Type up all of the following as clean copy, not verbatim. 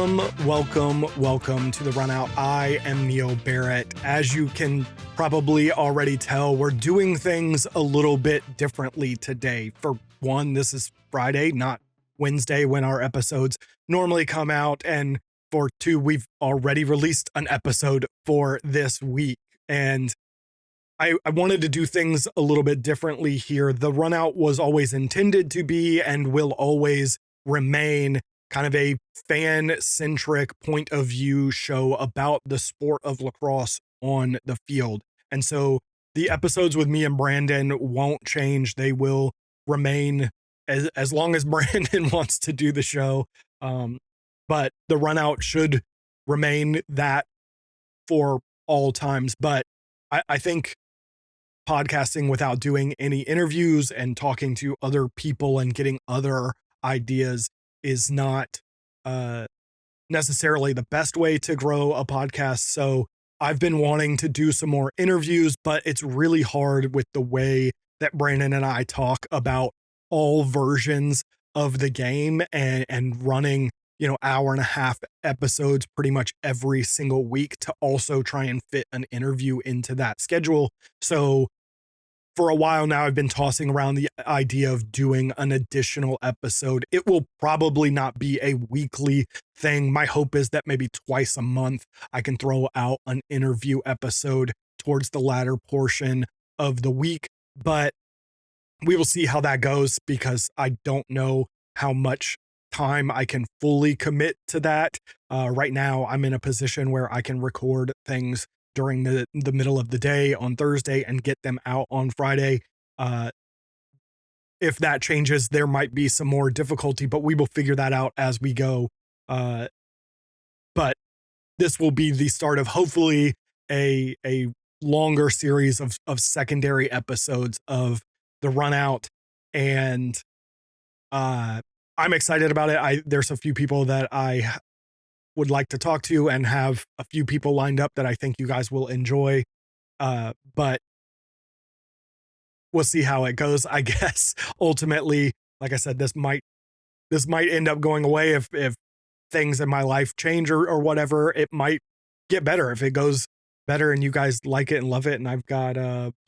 Welcome to the Run Out. I am Neil Barrett. As you can probably already tell, we're doing things a little bit differently today. For one, this is Friday, not Wednesday when our episodes normally come out. And for two, we've already released an episode for this week. And I wanted to do things a little bit differently here. The Run Out was always intended to be and will always remain kind of a fan-centric point of view show about the sport of lacrosse on the field. And so the episodes with me and Brandon won't change. They will remain as long as Brandon wants to do the show. But the Run Out should remain that for all times. But I think podcasting without doing any interviews and talking to other people and getting other ideas is not necessarily the best way to grow a podcast. So I've been wanting to do some more interviews, but it's really hard with the way that Brandon and I talk about all versions of the game and running, hour and a half episodes pretty much every single week to also try and fit an interview into that schedule. So for a while now, I've been tossing around the idea of doing an additional episode. It will probably not be a weekly thing. My hope is that maybe twice a month, I can throw out an interview episode towards the latter portion of the week, but we will see how that goes because I don't know how much time I can fully commit to that. Right now, I'm in a position where I can record things during the middle of the day on Thursday and get them out on Friday. If that changes, there might be some more difficulty, but we will figure that out as we go. But this will be the start of hopefully a longer series of secondary episodes of the Run Out. And I'm excited about it. There's a few people that I would like to talk to and have a few people lined up that I think you guys will enjoy. But we'll see how it goes. I guess ultimately, like I said, this might end up going away if things in my life change or whatever. It might get better if it goes better and you guys like it and love it. And I've got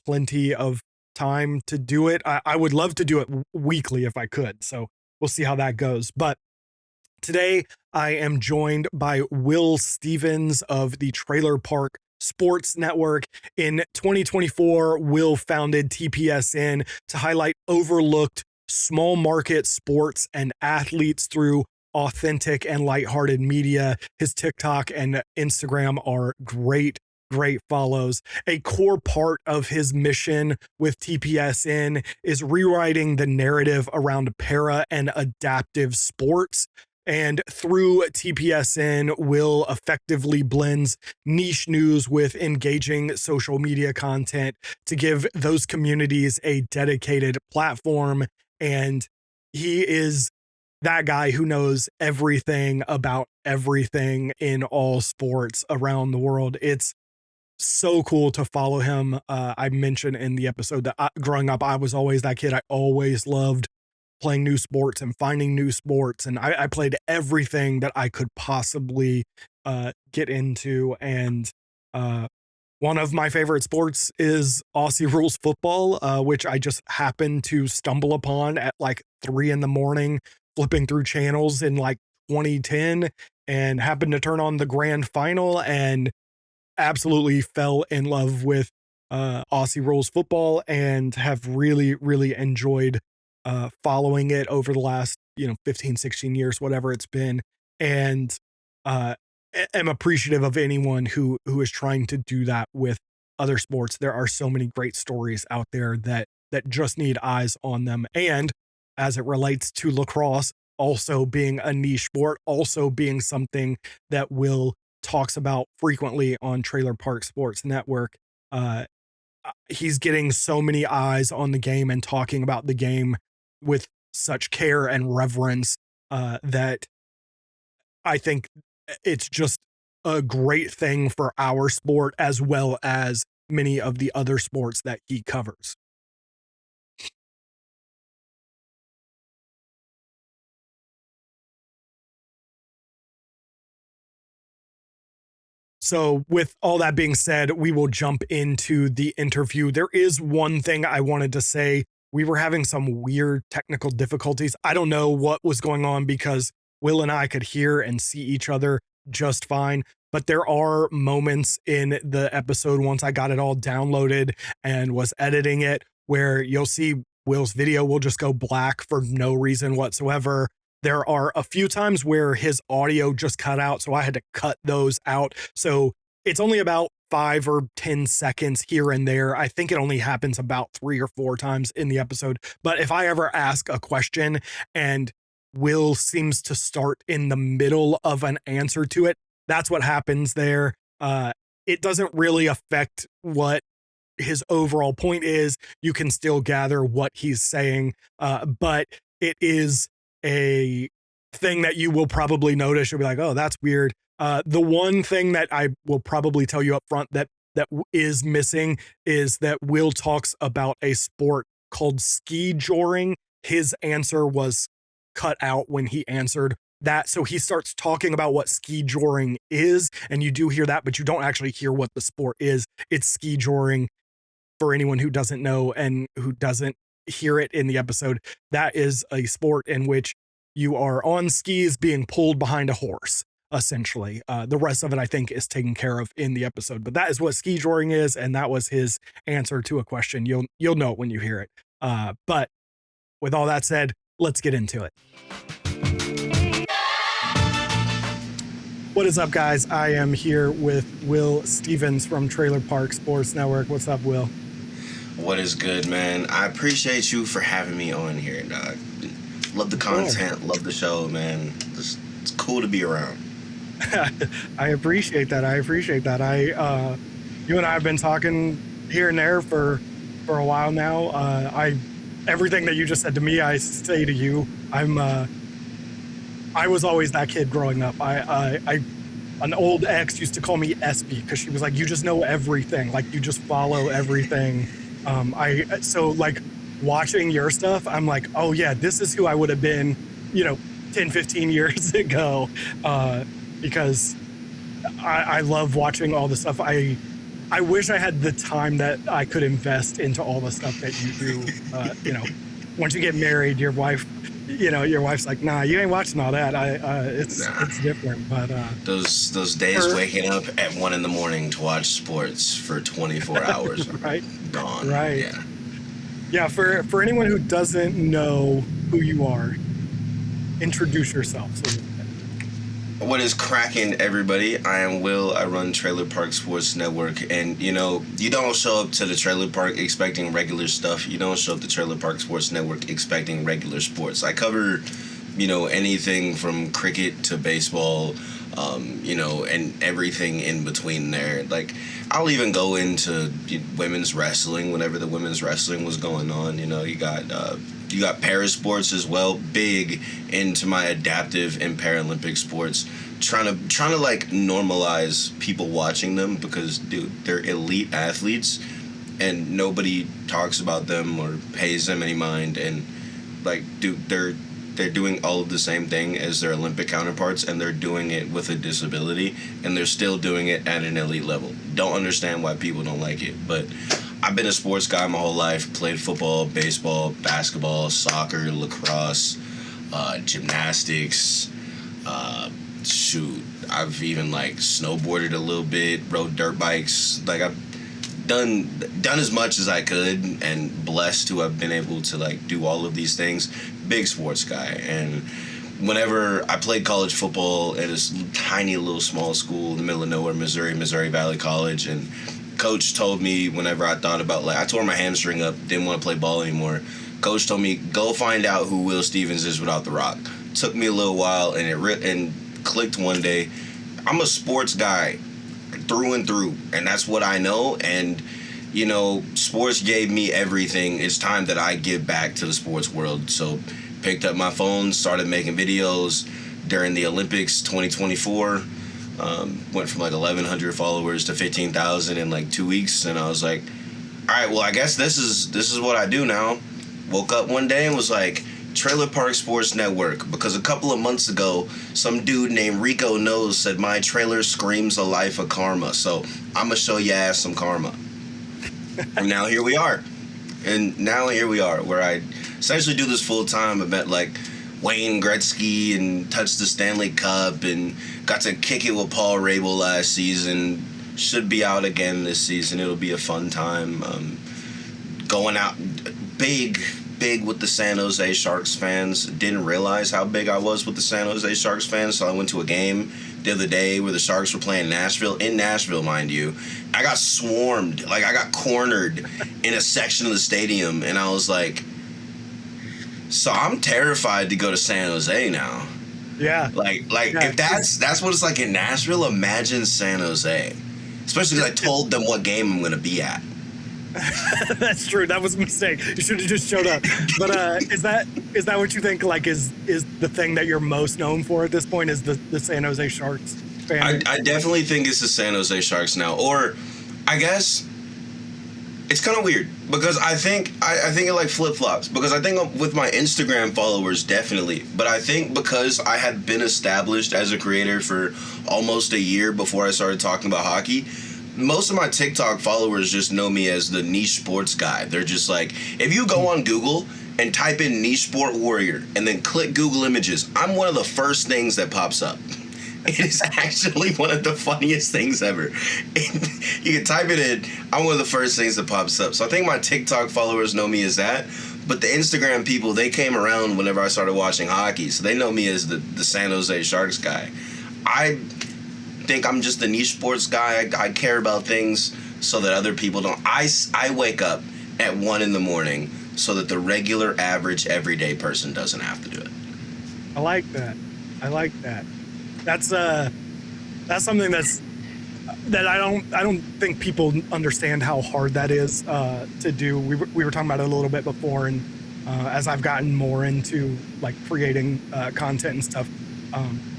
plenty of time to do it. I would love to do it weekly if I could. So we'll see how that goes. But today, I am joined by Will Stevens of the Trailer Park Sports Network. In 2024, Will founded TPSN to highlight overlooked small market sports and athletes through authentic and lighthearted media. His TikTok and Instagram are great follows. A core part of his mission with TPSN is rewriting the narrative around para and adaptive sports. And through TPSN, Will effectively blends niche news with engaging social media content to give those communities a dedicated platform. And he is that guy who knows everything about everything in all sports around the world. It's so cool to follow him. I mentioned in the episode that growing up, I was always that kid. I always loved playing new sports and finding new sports. And I played everything that I could possibly get into. And one of my favorite sports is Aussie rules football, which I just happened to stumble upon at like 3 a.m, flipping through channels in like 2010 and happened to turn on the grand final and absolutely fell in love with Aussie rules football and have really enjoyed following it over the last 15 16 years, whatever it's been, and am appreciative of anyone who is trying to do that with other sports. There are so many great stories out there that just need eyes on them. And as it relates to lacrosse also being a niche sport, also being something that Will talks about frequently on Trailer Park Sports Network, he's getting so many eyes on the game and talking about the game with such care and reverence that I think it's just a great thing for our sport as well as many of the other sports that he covers. So with all that being said, we will jump into the interview. There is one thing I wanted to say. We were having some weird technical difficulties. I don't know what was going on because Will and I could hear and see each other just fine. But there are moments in the episode, once I got it all downloaded and was editing it, where you'll see Will's video will just go black for no reason whatsoever. There are a few times where his audio just cut out, so I had to cut those out. So it's only about 5 or 10 seconds here and there. I think it only happens about 3 or 4 times in the episode. But if I ever ask a question and Will seems to start in the middle of an answer to it, that's what happens there. It doesn't really affect what his overall point is. You can still gather what he's saying, but it is a thing that you will probably notice. You'll be like, oh, that's weird. The one thing that I will probably tell you up front that is missing is that Will talks about a sport called ski-joring. His answer was cut out when he answered that. So he starts talking about what ski-joring is, and you do hear that, but you don't actually hear what the sport is. It's ski-joring. For anyone who doesn't know and who doesn't hear it in the episode, that is a sport in which you are on skis being pulled behind a horse, essentially. The rest of it, I think, is taken care of in the episode, but that is what ski-joring is, and that was his answer to a question. You'll know it when you hear it. But with all that said, let's get into it. What is up, guys? I am here with Will Stevens from Trailer Park Sports Network. What's up, Will? What is good, man? I appreciate you for having me on here, dog. Love the content, love the show, man. It's cool to be around. I appreciate that. You and I have been talking here and there for a while now. Everything that you just said to me, I say to you. I was always that kid growing up. An old ex used to call me SB because she was like, you just know everything. Like, you just follow everything. So like watching your stuff, I'm like, oh yeah, this is who I would have been, 10, 15 years ago. Because I love watching all the stuff. I wish I had the time that I could invest into all the stuff that you do. Once you get married, your wife's like, nah, you ain't watching all that. It's different. But those days waking up at 1 a.m. to watch sports for 24 hours, right? Gone. Right. Yeah. For anyone who doesn't know who you are, introduce yourself. What is cracking, everybody? I am Will. I run Trailer Park Sports Network, and you don't show up to the trailer park expecting regular stuff. You don't show up to Trailer Park Sports Network expecting regular sports. I cover, anything from cricket to baseball, and everything in between there. Like, I'll even go into women's wrestling whenever the women's wrestling was going on. You got para sports as well. Big into my adaptive and Paralympic sports. Trying to like normalize people watching them because, dude, they're elite athletes and nobody talks about them or pays them any mind. And like, dude, they're doing all of the same thing as their Olympic counterparts, and they're doing it with a disability, and they're still doing it at an elite level. Don't understand why people don't like it, but I've been a sports guy my whole life. Played football, baseball, basketball, soccer, lacrosse, gymnastics. I've even like snowboarded a little bit, rode dirt bikes. Like, I've done as much as I could, and blessed to have been able to like do all of these things. Big sports guy. And whenever I played college football at a tiny little small school in the middle of nowhere, Missouri Valley College, and coach told me whenever I thought about, like, I tore my hamstring up, didn't want to play ball anymore. Coach told me, go find out who Will Stevens is without the rock. Took me a little while, and it clicked one day. I'm a sports guy through and through, and that's what I know. And sports gave me everything. It's time that I give back to the sports world. So picked up my phone, started making videos during the Olympics 2024. Went from like 1,100 followers to 15,000 in like 2 weeks. And I was like, all right, well, I guess this is what I do now. Woke up one day and was like, Trailer Park Sports Network, because a couple of months ago, some dude named Rico Knows said my trailer screams a life of karma. So I'm gonna show your ass some karma. And now here we are. Where I essentially do this full time. I met like Wayne Gretzky and touched the Stanley Cup and got to kick it with Paul Rabel last season. Should be out again this season. It'll be a fun time. Going out big with the San Jose Sharks fans. Didn't realize how big I was with the San Jose Sharks fans, so I went to a game the other day where the Sharks were playing Nashville, in Nashville, mind you. I got swarmed. Like, I got cornered in a section of the stadium, and I was like, so I'm terrified to go to San Jose now. Yeah. If that's what it's like in Nashville, imagine San Jose. Especially because I told them what game I'm going to be at. That's true. That was a mistake. You should have just showed up. But is that what you think? Like, is the thing that you're most known for at this point is the San Jose Sharks fan? I definitely think it's the San Jose Sharks now, or I guess it's kind of weird because I think it like flip flops because I think with my Instagram followers definitely, but I think because I had been established as a creator for almost a year before I started talking about hockey. Most of my TikTok followers just know me as the niche sports guy. They're just like, if you go on Google and type in niche sport warrior and then click Google Images, I'm one of the first things that pops up. It is actually one of the funniest things ever. You can type it in, I'm one of the first things that pops up. So I think my TikTok followers know me as that. But the Instagram people, they came around whenever I started watching hockey. So they know me as the San Jose Sharks guy. I think I'm just the niche sports guy. I care about things so that other people don't. I wake up at 1 a.m. so that the regular, average, everyday person doesn't have to do it. I like that. That's something that I don't think people understand how hard that is to do. We were talking about it a little bit before, and as I've gotten more into like creating content and stuff,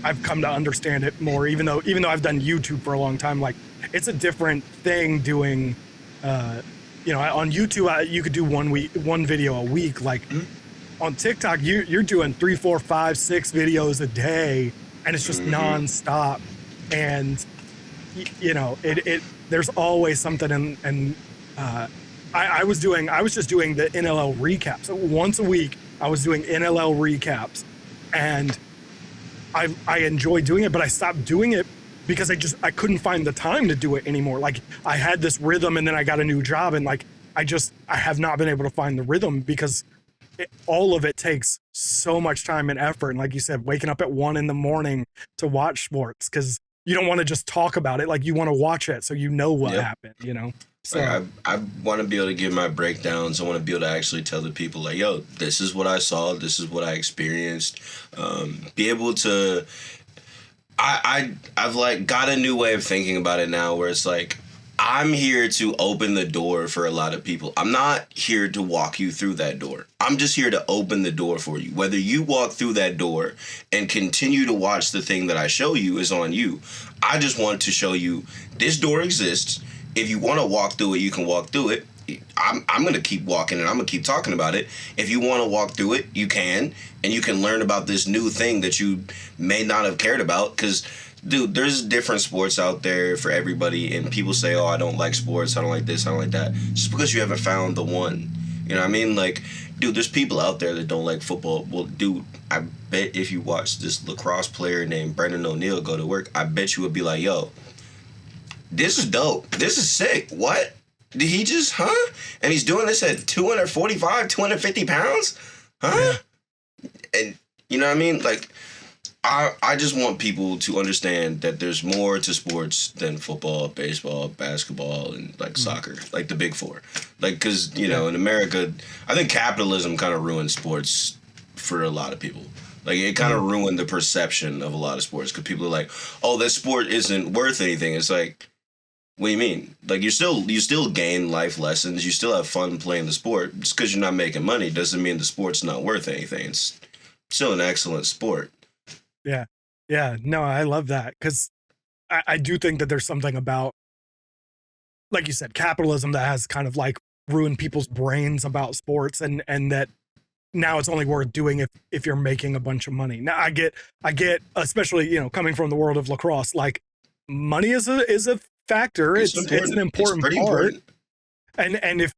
I've come to understand it more. Even though I've done YouTube for a long time, like it's a different thing doing. On YouTube you could do one video a week. Like on TikTok, you're doing 3, 4, 5, 6 videos a day, and it's just nonstop. And there's always something. And I was just doing the NLL recaps. So once a week, I was doing NLL recaps, and I enjoy doing it, but I stopped doing it because I couldn't find the time to do it anymore. Like I had this rhythm, and then I got a new job, and like I have not been able to find the rhythm because all of it takes so much time and effort. And like you said, waking up at 1 a.m. to watch sports because you don't want to just talk about it. Like you want to watch it so you know what happened. So I want to be able to give my breakdowns. I want to be able to actually tell the people like, yo, this is what I saw. This is what I experienced. Be able to, I've like got a new way of thinking about it now where it's like, I'm here to open the door for a lot of people. I'm not here to walk you through that door. I'm just here to open the door for you. Whether you walk through that door and continue to watch the thing that I show you is on you. I just want to show you this door exists. If you want to walk through it, you can walk through it. I'm going to keep walking and I'm going to keep talking about it. If you want to walk through it, you can. And you can learn about this new thing that you may not have cared about. Because, dude, there's different sports out there for everybody. And people say, oh, I don't like sports. I don't like this. I don't like that. Just because you haven't found the one. You know what I mean? Like, dude, there's people out there that don't like football. Well, dude, I bet if you watch this lacrosse player named Brendan O'Neill go to work, I bet you would be like, yo, this is dope. This is sick. What? Did he just, And he's doing this at 245, 250 pounds? Huh? And you know what I mean? Like, I just want people to understand that there's more to sports than football, baseball, basketball, and like soccer, like the big four. Like, because, in America, I think capitalism kind of ruined sports for a lot of people. Like, it kind of ruined the perception of a lot of sports because people are like, oh, that sport isn't worth anything. It's like, what do you mean? Like, you still gain life lessons. You still have fun playing the sport. Just because you're not making money doesn't mean the sport's not worth anything. It's still an excellent sport. Yeah. Yeah. No, I love that because I do think that there's something about, like you said, capitalism that has kind of like ruined people's brains about sports and that now it's only worth doing if you're making a bunch of money. Now I get, especially, you know, coming from the world of lacrosse, like money is a factor. It's an important part. Important. And if,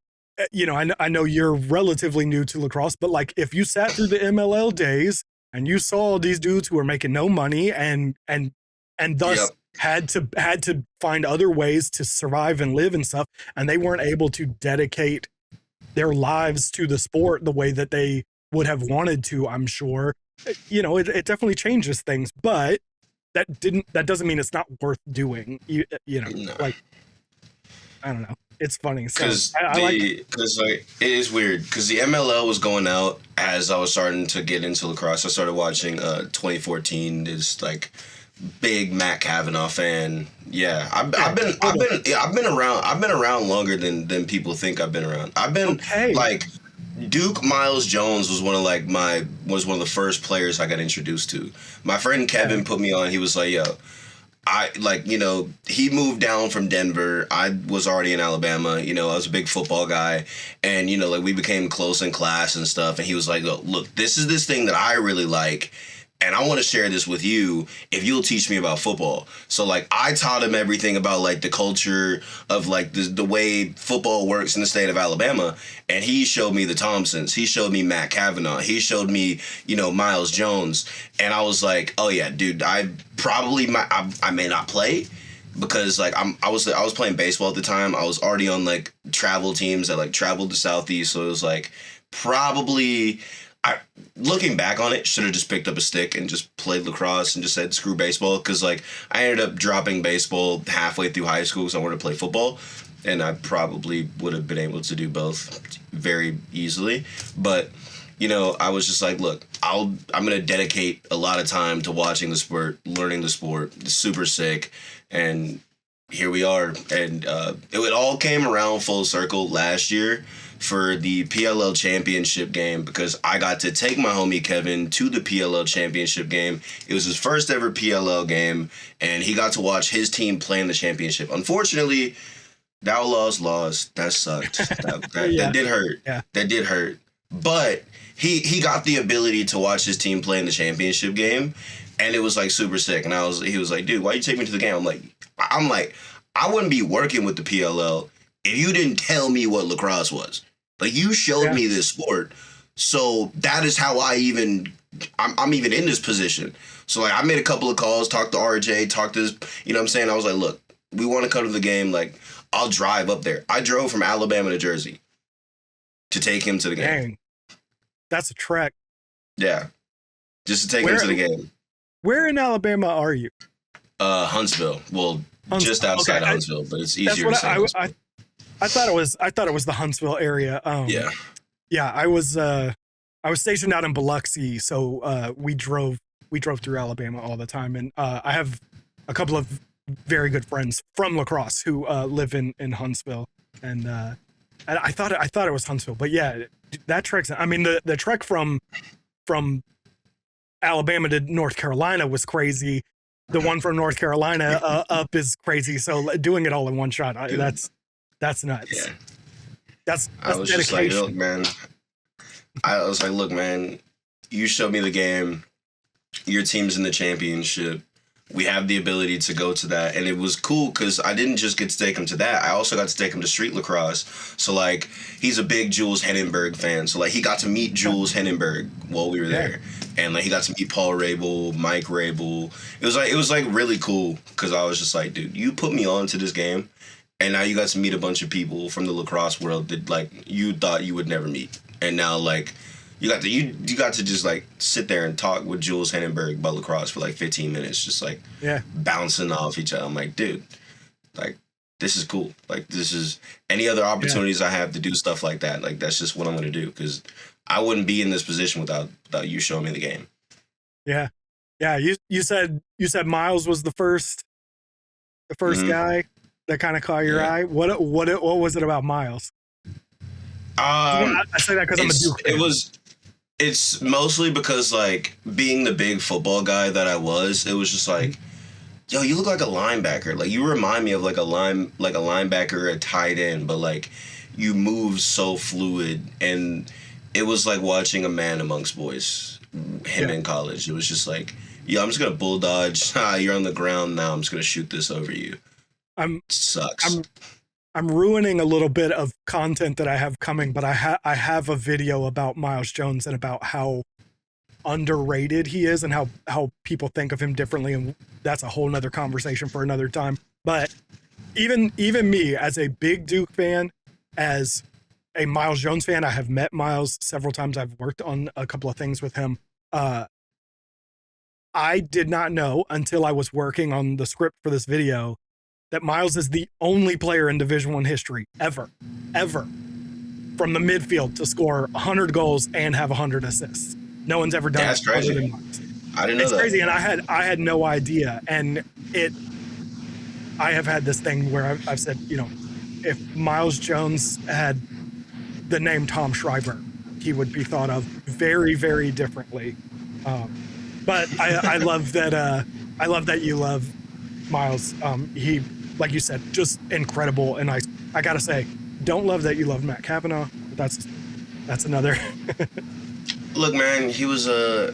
you know, I know you're relatively new to lacrosse, but like if you sat through the MLL days and you saw these dudes who were making no money and thus had to find other ways to survive and live and stuff, and they weren't able to dedicate their lives to the sport the way that they would have wanted to, I'm sure, you know, it definitely changes things, but that doesn't mean it's not worth doing. You know, no. Like, I don't know. It's funny because it is weird because the MLL was going out as I was starting to get into lacrosse. I started watching 2014. This like big Matt Kavanaugh fan. Yeah, I've been around longer than people think I've been around. I've been like Duke Miles Jones was one of the first players I got introduced to. My friend Kevin put me on. He was like, yo. I like, you know, he moved down from Denver. I was already in Alabama. You know, I was a big football guy. And, you know, like we became close in class and stuff. And he was like, look, this is this thing that I really like. And I want to share this with you if you'll teach me about football. So, like, I taught him everything about, like, the culture of, like, the way football works in the state of Alabama. And he showed me the Thompsons. He showed me Matt Kavanaugh. He showed me, you know, Miles Jones. And I was like, oh, yeah, dude, I may not play because, like, I was playing baseball at the time. I was already on, like, travel teams that, like, traveled to Southeast. So it was, like, probably... looking back on it, should have just picked up a stick and just played lacrosse and just said screw baseball because like I ended up dropping baseball halfway through high school because I wanted to play football, and I probably would have been able to do both very easily. But you know, I was just like, look, I'm gonna dedicate a lot of time to watching the sport, learning the sport. It's super sick, and here we are. And it all came around full circle last year for the PLL championship game because I got to take my homie Kevin to the PLL championship game. It was his first ever PLL game, and he got to watch his team play in the championship. Unfortunately, the Outlaws lost. That sucked. That did hurt. Yeah. That did hurt. But he got the ability to watch his team play in the championship game, and it was like super sick. And he was like, dude, why you take me to the game? I'm like, I wouldn't be working with the PLL if you didn't tell me what lacrosse was. Like, you showed me this sport. So that is how I'm even in this position. So, like, I made a couple of calls, talked to RJ, talked to this, you know what I'm saying? I was like, look, we want to come to the game. Like, I'll drive up there. I drove from Alabama to Jersey to take him to the game. Dang. That's a trek. Yeah. Just to take him to the game. Where in Alabama are you? Huntsville. Well, just outside Huntsville, but it's easier to say. I thought it was the Huntsville area. Yeah. I was stationed out in Biloxi, so we drove through Alabama all the time, and I have a couple of very good friends from lacrosse who live in Huntsville, and I thought it was Huntsville, but yeah, that trek's. I mean, the trek from Alabama to North Carolina was crazy. The one from North Carolina up is crazy. So doing it all in one shot, that's nuts. Yeah. That's I was dedication. Just like, look, man. I was like, look, man, you showed me the game. Your team's in the championship. We have the ability to go to that. And it was cool because I didn't just get to take him to that. I also got to take him to street lacrosse. So, like, he's a big Jules Henenberg fan. So, like, he got to meet Jules Henenberg while we were there. And, like, he got to meet Paul Rabel, Mike Rabel. It was really cool because I was just like, dude, you put me on to this game. And now you got to meet a bunch of people from the lacrosse world that, like, you thought you would never meet. And now, like, you got to just, like, sit there and talk with Jules Henenberg about lacrosse for, like, 15 minutes, just, like, bouncing off each other. I'm like, dude, like, this is cool. Like, this is any other opportunities I have to do stuff like that. Like, that's just what I'm going to do because I wouldn't be in this position without you showing me the game. Yeah. Yeah. You said Miles was the first guy that kind of caught your eye. What was it about Miles? I say that because I'm a Duke fan. It's mostly because, like, being the big football guy that I was, it was just like, yo, you look like a linebacker. Like, you remind me of like a linebacker, a tight end, but like you move so fluid, and it was like watching a man amongst boys. Him in college, it was just like, yo, I'm just gonna bull dodge. You're on the ground now. I'm just gonna shoot this over you. Sucks. I'm ruining a little bit of content that I have coming, but I have a video about Miles Jones and about how underrated he is and how people think of him differently, and that's a whole nother conversation for another time. But even me, as a big Duke fan, as a Miles Jones fan, I have met Miles several times. I've worked on a couple of things with him. I did not know until I was working on the script for this video that Miles is the only player in Division I history ever from the midfield to score 100 goals and have 100 assists. No one's ever done That's it. crazy. Other than Miles. I didn't know it's that. Crazy, and I had no idea. And I have had this thing where I've said, you know, if Miles Jones had the name Tom Schreiber, he would be thought of very, very differently. But I love that. I love that you love Miles. He, like you said, just incredible. And I gotta say, don't love that you love Matt Cavanaugh. But that's another. Look, man, he was a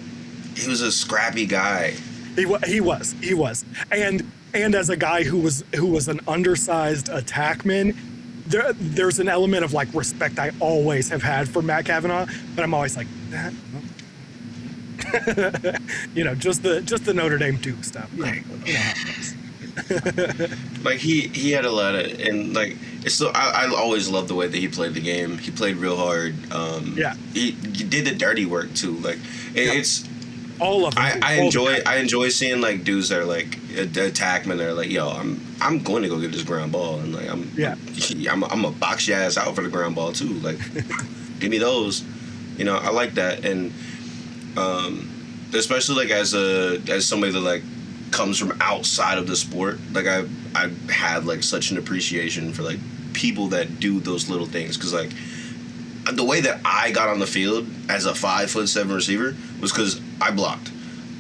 scrappy guy. He was, and as a guy who was an undersized attackman, there's an element of like respect I always have had for Matt Cavanaugh, but I'm always like that. You know, just the Notre Dame Duke stuff. You know how it goes. Like he had a lot of, and like it's so I always loved the way that he played the game. He played real hard. He did the dirty work too. Like it's all of them. I enjoy seeing like dudes that are like attackmen that are like, yo, I'm going to go get this ground ball, and like I'm gonna box your ass out for the ground ball too. Like give me those. You know, I like that. And especially like as somebody that like comes from outside of the sport, like I had like such an appreciation for like people that do those little things, because like the way that I got on the field as a 5'7" receiver was because I blocked.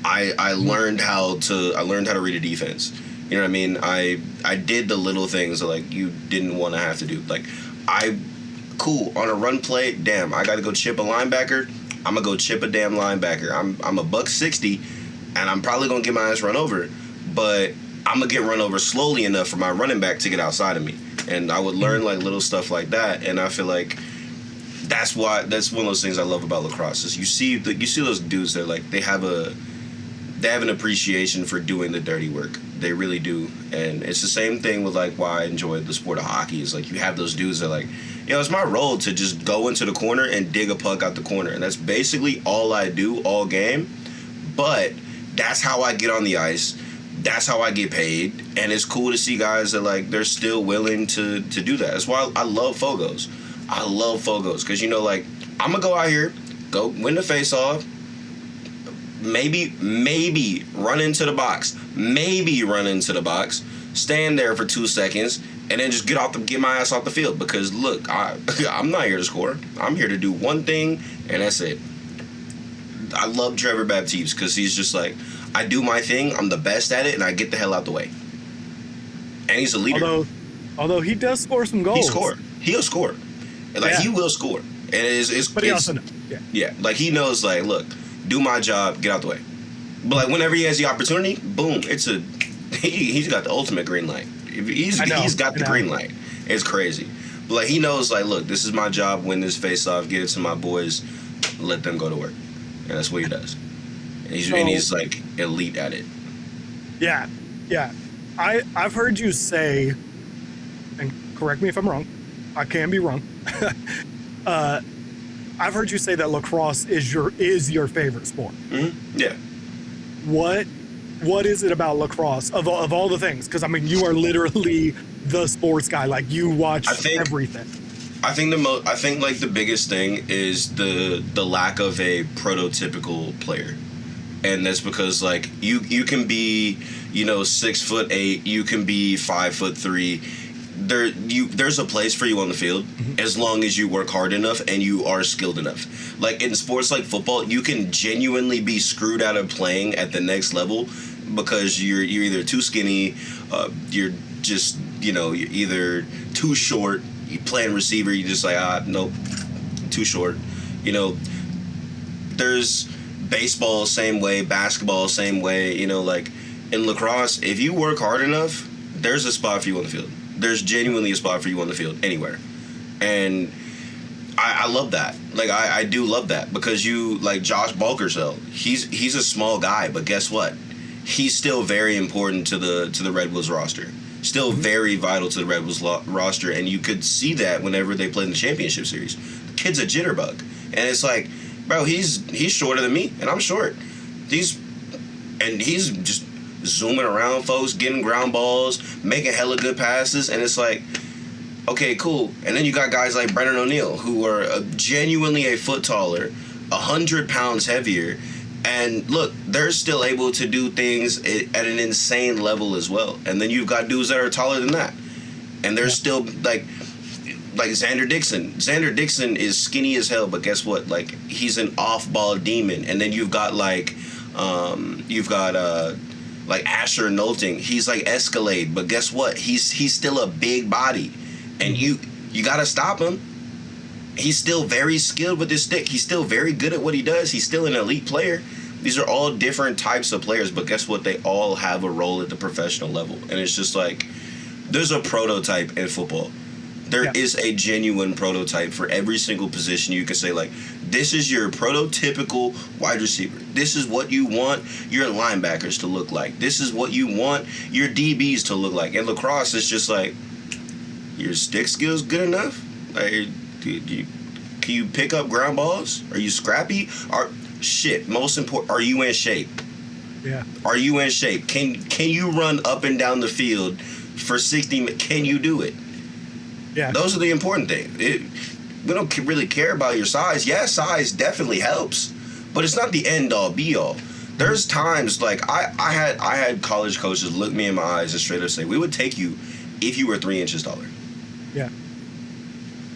I learned how to read a defense. You know what I mean? I did the little things that like you didn't want to have to do. Like on a run play, damn, I got to go chip a linebacker. I'm gonna go chip a damn linebacker. I'm $160, and I'm probably gonna get my ass run over, but I'm gonna get run over slowly enough for my running back to get outside of me. And I would learn like little stuff like that, and I feel like that's one of those things I love about lacrosse is you see those dudes that like they have an appreciation for doing the dirty work. They really do. And it's the same thing with like why I enjoy the sport of hockey is like you have those dudes that like, you know, it's my role to just go into the corner and dig a puck out the corner. And that's basically all I do all game. But that's how I get on the ice. That's how I get paid. And it's cool to see guys that like they're still willing to do that. That's why I love Fogos. I love Fogos because, you know, like I'm going to go out here, go win the face-off, maybe run into the box, stand there for 2 seconds, and then just get my ass off the field. Because look, I'm not here to score. I'm here to do one thing, and that's it. I love Trevor Baptiste because he's just like, I do my thing, I'm the best at it, and I get the hell out the way. And he's a leader. Although he does score some goals. He'll score. Like he will score. And but he also knows. Yeah. Like he knows, like, look, do my job, get out the way. But like whenever he has the opportunity, boom, he's got the ultimate green light. He's got the green light. It's crazy. But like he knows, like, look, this is my job, win this face off, get it to my boys, let them go to work. And that's what he does. And he's like elite at it. Yeah. I've heard you say, and correct me if I'm wrong, I can be wrong. I've heard you say that lacrosse is your favorite sport. Mm-hmm. Yeah. What is it about lacrosse of all the things? Because I mean, you are literally the sports guy. Like you watch everything. I think like the biggest thing is the lack of a prototypical player, and that's because like you can be, you know, 6'8", you can be 5'3". There's a place for you on the field as long as you work hard enough and you are skilled enough. Like in sports like football, you can genuinely be screwed out of playing at the next level because you're either too skinny, you're just, you know, you're either too short. You playing receiver, you just like, nope, too short. You know, there's baseball same way, basketball same way. You know, like in lacrosse, if you work hard enough, there's a spot for you on the field. There's genuinely a spot for you on the field anywhere. And I love that. Like I do love that, because you, like Josh Balkersfeld, he's a small guy, but guess what? He's still very important to the Red Wolves roster. Still very vital to the Red Wolves roster, and you could see that whenever they play in the championship series. The kid's a jitterbug, and it's like, bro, he's shorter than me, and I'm short. He's just zooming around folks, getting ground balls, making hella good passes, and it's like, okay, cool. And then you got guys like Brennan O'Neill, who are genuinely a foot taller, 100 pounds heavier, and look, they're still able to do things at an insane level as well. And then you've got dudes that are taller than that, and they're still like Xander Dixon. Xander Dixon is skinny as hell, but guess what? Like, he's an off-ball demon. And then you've got like Asher Nolting. He's like Escalade, but guess what? He's still a big body, and you gotta stop him. He's still very skilled with his stick. He's still very good at what he does. He's still an elite player. These are all different types of players, but guess what? They all have a role at the professional level. And it's just like, there's a prototype in football. There is a genuine prototype for every single position. You can say, like, this is your prototypical wide receiver. This is what you want your linebackers to look like. This is what you want your DBs to look like. And lacrosse is just like, your stick skills good enough? Like, can you pick up ground balls? Are you scrappy? Most important, are you in shape? Yeah. Are you in shape? Can you run up and down the field for 60 minutes? Can you do it? Yeah. Those are the important things. We don't really care about your size. Yeah, size definitely helps, but it's not the end all be all. There's times like I had college coaches look me in my eyes and straight up say, we would take you if you were 3 inches taller. Yeah.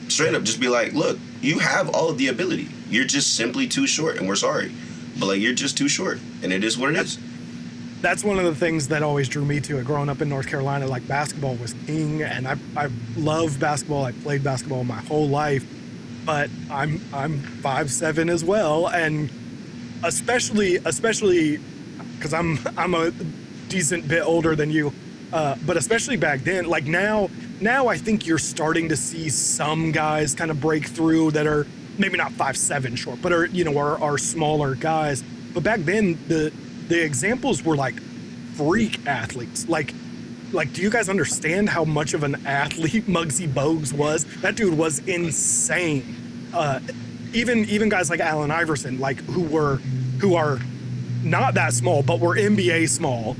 Straight up just be like, look, you have all of the ability. You're just simply too short, and we're sorry. But, like, you're just too short, and it is what it is. That's one of the things that always drew me to it. Growing up in North Carolina, like, basketball was king, and I love basketball. I played basketball my whole life, but I'm 5'7" as well, and especially because I'm a decent bit older than you, but especially back then, like now I think you're starting to see some guys kind of break through that are maybe not 5'7" short, but are smaller guys. But back then the examples were like freak athletes. Like, do you guys understand how much of an athlete Muggsy Bogues was? That dude was insane. Even guys like Allen Iverson, like who are not that small, but were NBA small,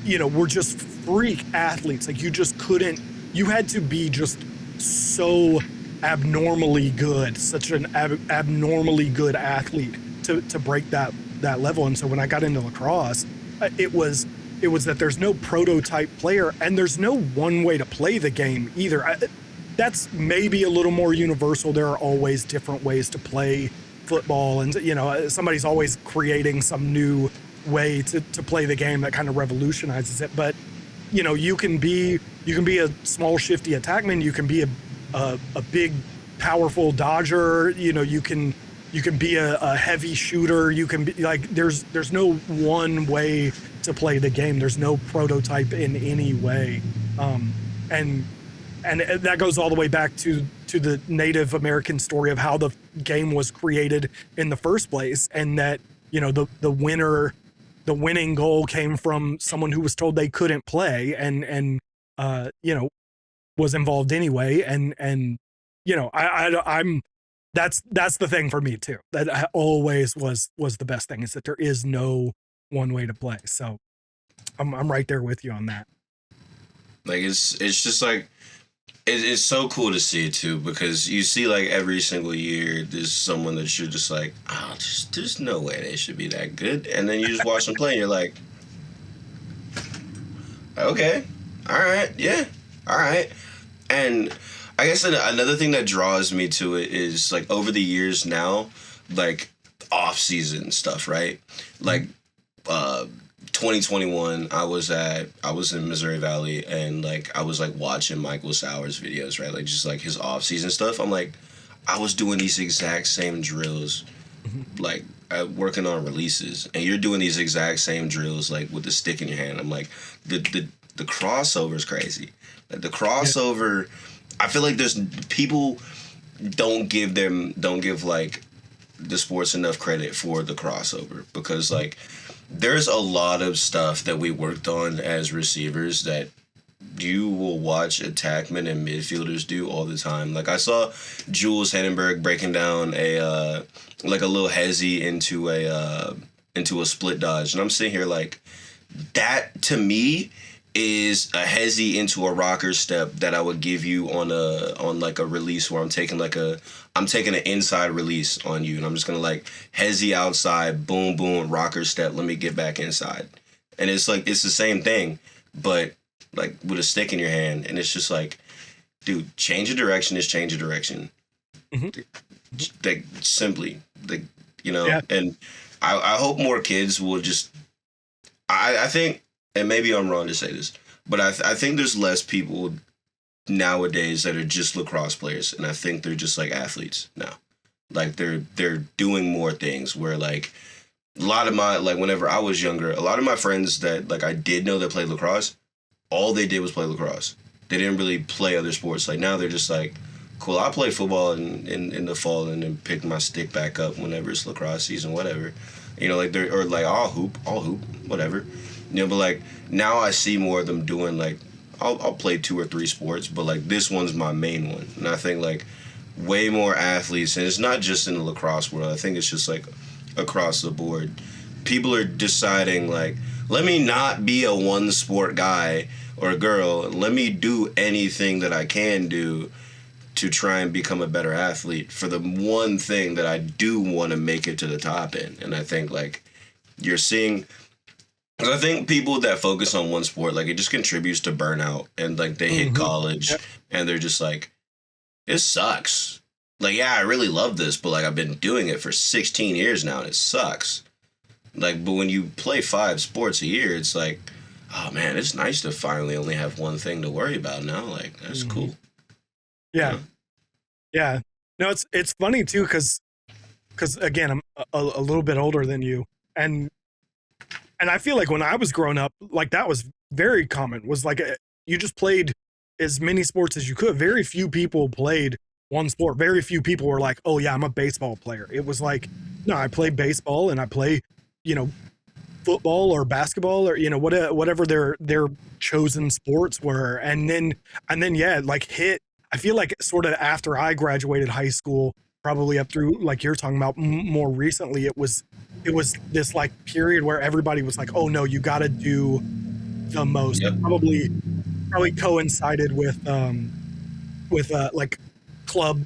were just freak athletes. Like, you just couldn't, you had to be just so abnormally good, such an abnormally good athlete to break that level. And so when I got into lacrosse, it was that there's no prototype player, and there's no one way to play the game either. That's maybe a little more universal. There are always different ways to play football, and somebody's always creating some new way to play the game that kind of revolutionizes it. But you can be a small, shifty attackman. You can be a big, powerful dodger. You can be a heavy shooter. You can be like, there's no one way to play the game. There's no prototype in any way. And that goes all the way back to the Native American story of how the game was created in the first place, and that the winning goal came from someone who was told they couldn't play and was involved anyway. And I'm that's the thing for me too. That always was the best thing, is that there is no one way to play. So I'm right there with you on that. Like, it's just like, it's so cool to see it too, because you see, like, every single year there's someone that you're just like, there's no way they should be that good, and then you just watch them play and you're like, okay, all right, yeah, all right. And I guess another thing that draws me to it is, like, over the years now, like, off-season stuff, right? Like, 2021, I was in Missouri Valley, and, like, I was, like, watching Michael Sowers videos, right? Like, just, like, his off-season stuff. I'm like, I was doing these exact same drills, like working on releases, and you're doing these exact same drills like with the stick in your hand. I'm like, the crossover is crazy. Like the crossover, I feel like there's people don't give like the sports enough credit for the crossover, because like there's a lot of stuff that we worked on as receivers that you will watch attackmen and midfielders do all the time. Like I saw Jules Hendenberg breaking down a like a little hezzy into a split dodge, and I'm sitting here like, that to me is a hezzy into a rocker step that I would give you on like a release where I'm taking an inside release on you, and I'm just gonna like hezzy outside, boom boom, rocker step, let me get back inside. And it's like it's the same thing, but like with a stick in your hand, and it's just like, dude, change of direction is change of direction. Like simply, like, you know. Yeah. And I hope more kids will just. I think, and maybe I'm wrong to say this, but I think there's less people nowadays that are just lacrosse players, and I think they're just like athletes now. Like they're doing more things where like a lot of my, like whenever I was younger, a lot of my friends that like I did know that played lacrosse, all they did was play lacrosse. They didn't really play other sports. Like now they're just like, cool, I play football in the fall and then pick my stick back up whenever it's lacrosse season, whatever. You know, like they're, or like I'll hoop, whatever. You know, but like now I see more of them doing like, I'll play 2 or 3 sports, but like this one's my main one. And I think like way more athletes, and it's not just in the lacrosse world, I think it's just like across the board. People are deciding like, let me not be a one sport guy or girl. Let me do anything that I can do to try and become a better athlete for the one thing that I do want to make it to the top in. And I think like you're seeing, I think people that focus on one sport, like it just contributes to burnout, and like they hit college and they're just like, it sucks. Like, yeah, I really love this, but like I've been doing it for 16 years now and it sucks. Like, but when you play 5 sports a year, it's like, oh man, it's nice to finally only have one thing to worry about now. Like, that's cool. Yeah. You know? Yeah. No, it's funny too, because again, I'm a little bit older than you, and I feel like when I was growing up, like that was very common. Was like you just played as many sports as you could. Very few people played one sport. Very few people were like, oh yeah, I'm a baseball player. It was like, no, I play baseball and I play, you know, football or basketball or, you know, whatever their chosen sports were. And then yeah, like I feel like sort of after I graduated high school, probably up through like you're talking about more recently, it was this like period where everybody was like, oh no, you got to do the most. Yep. Probably coincided with like club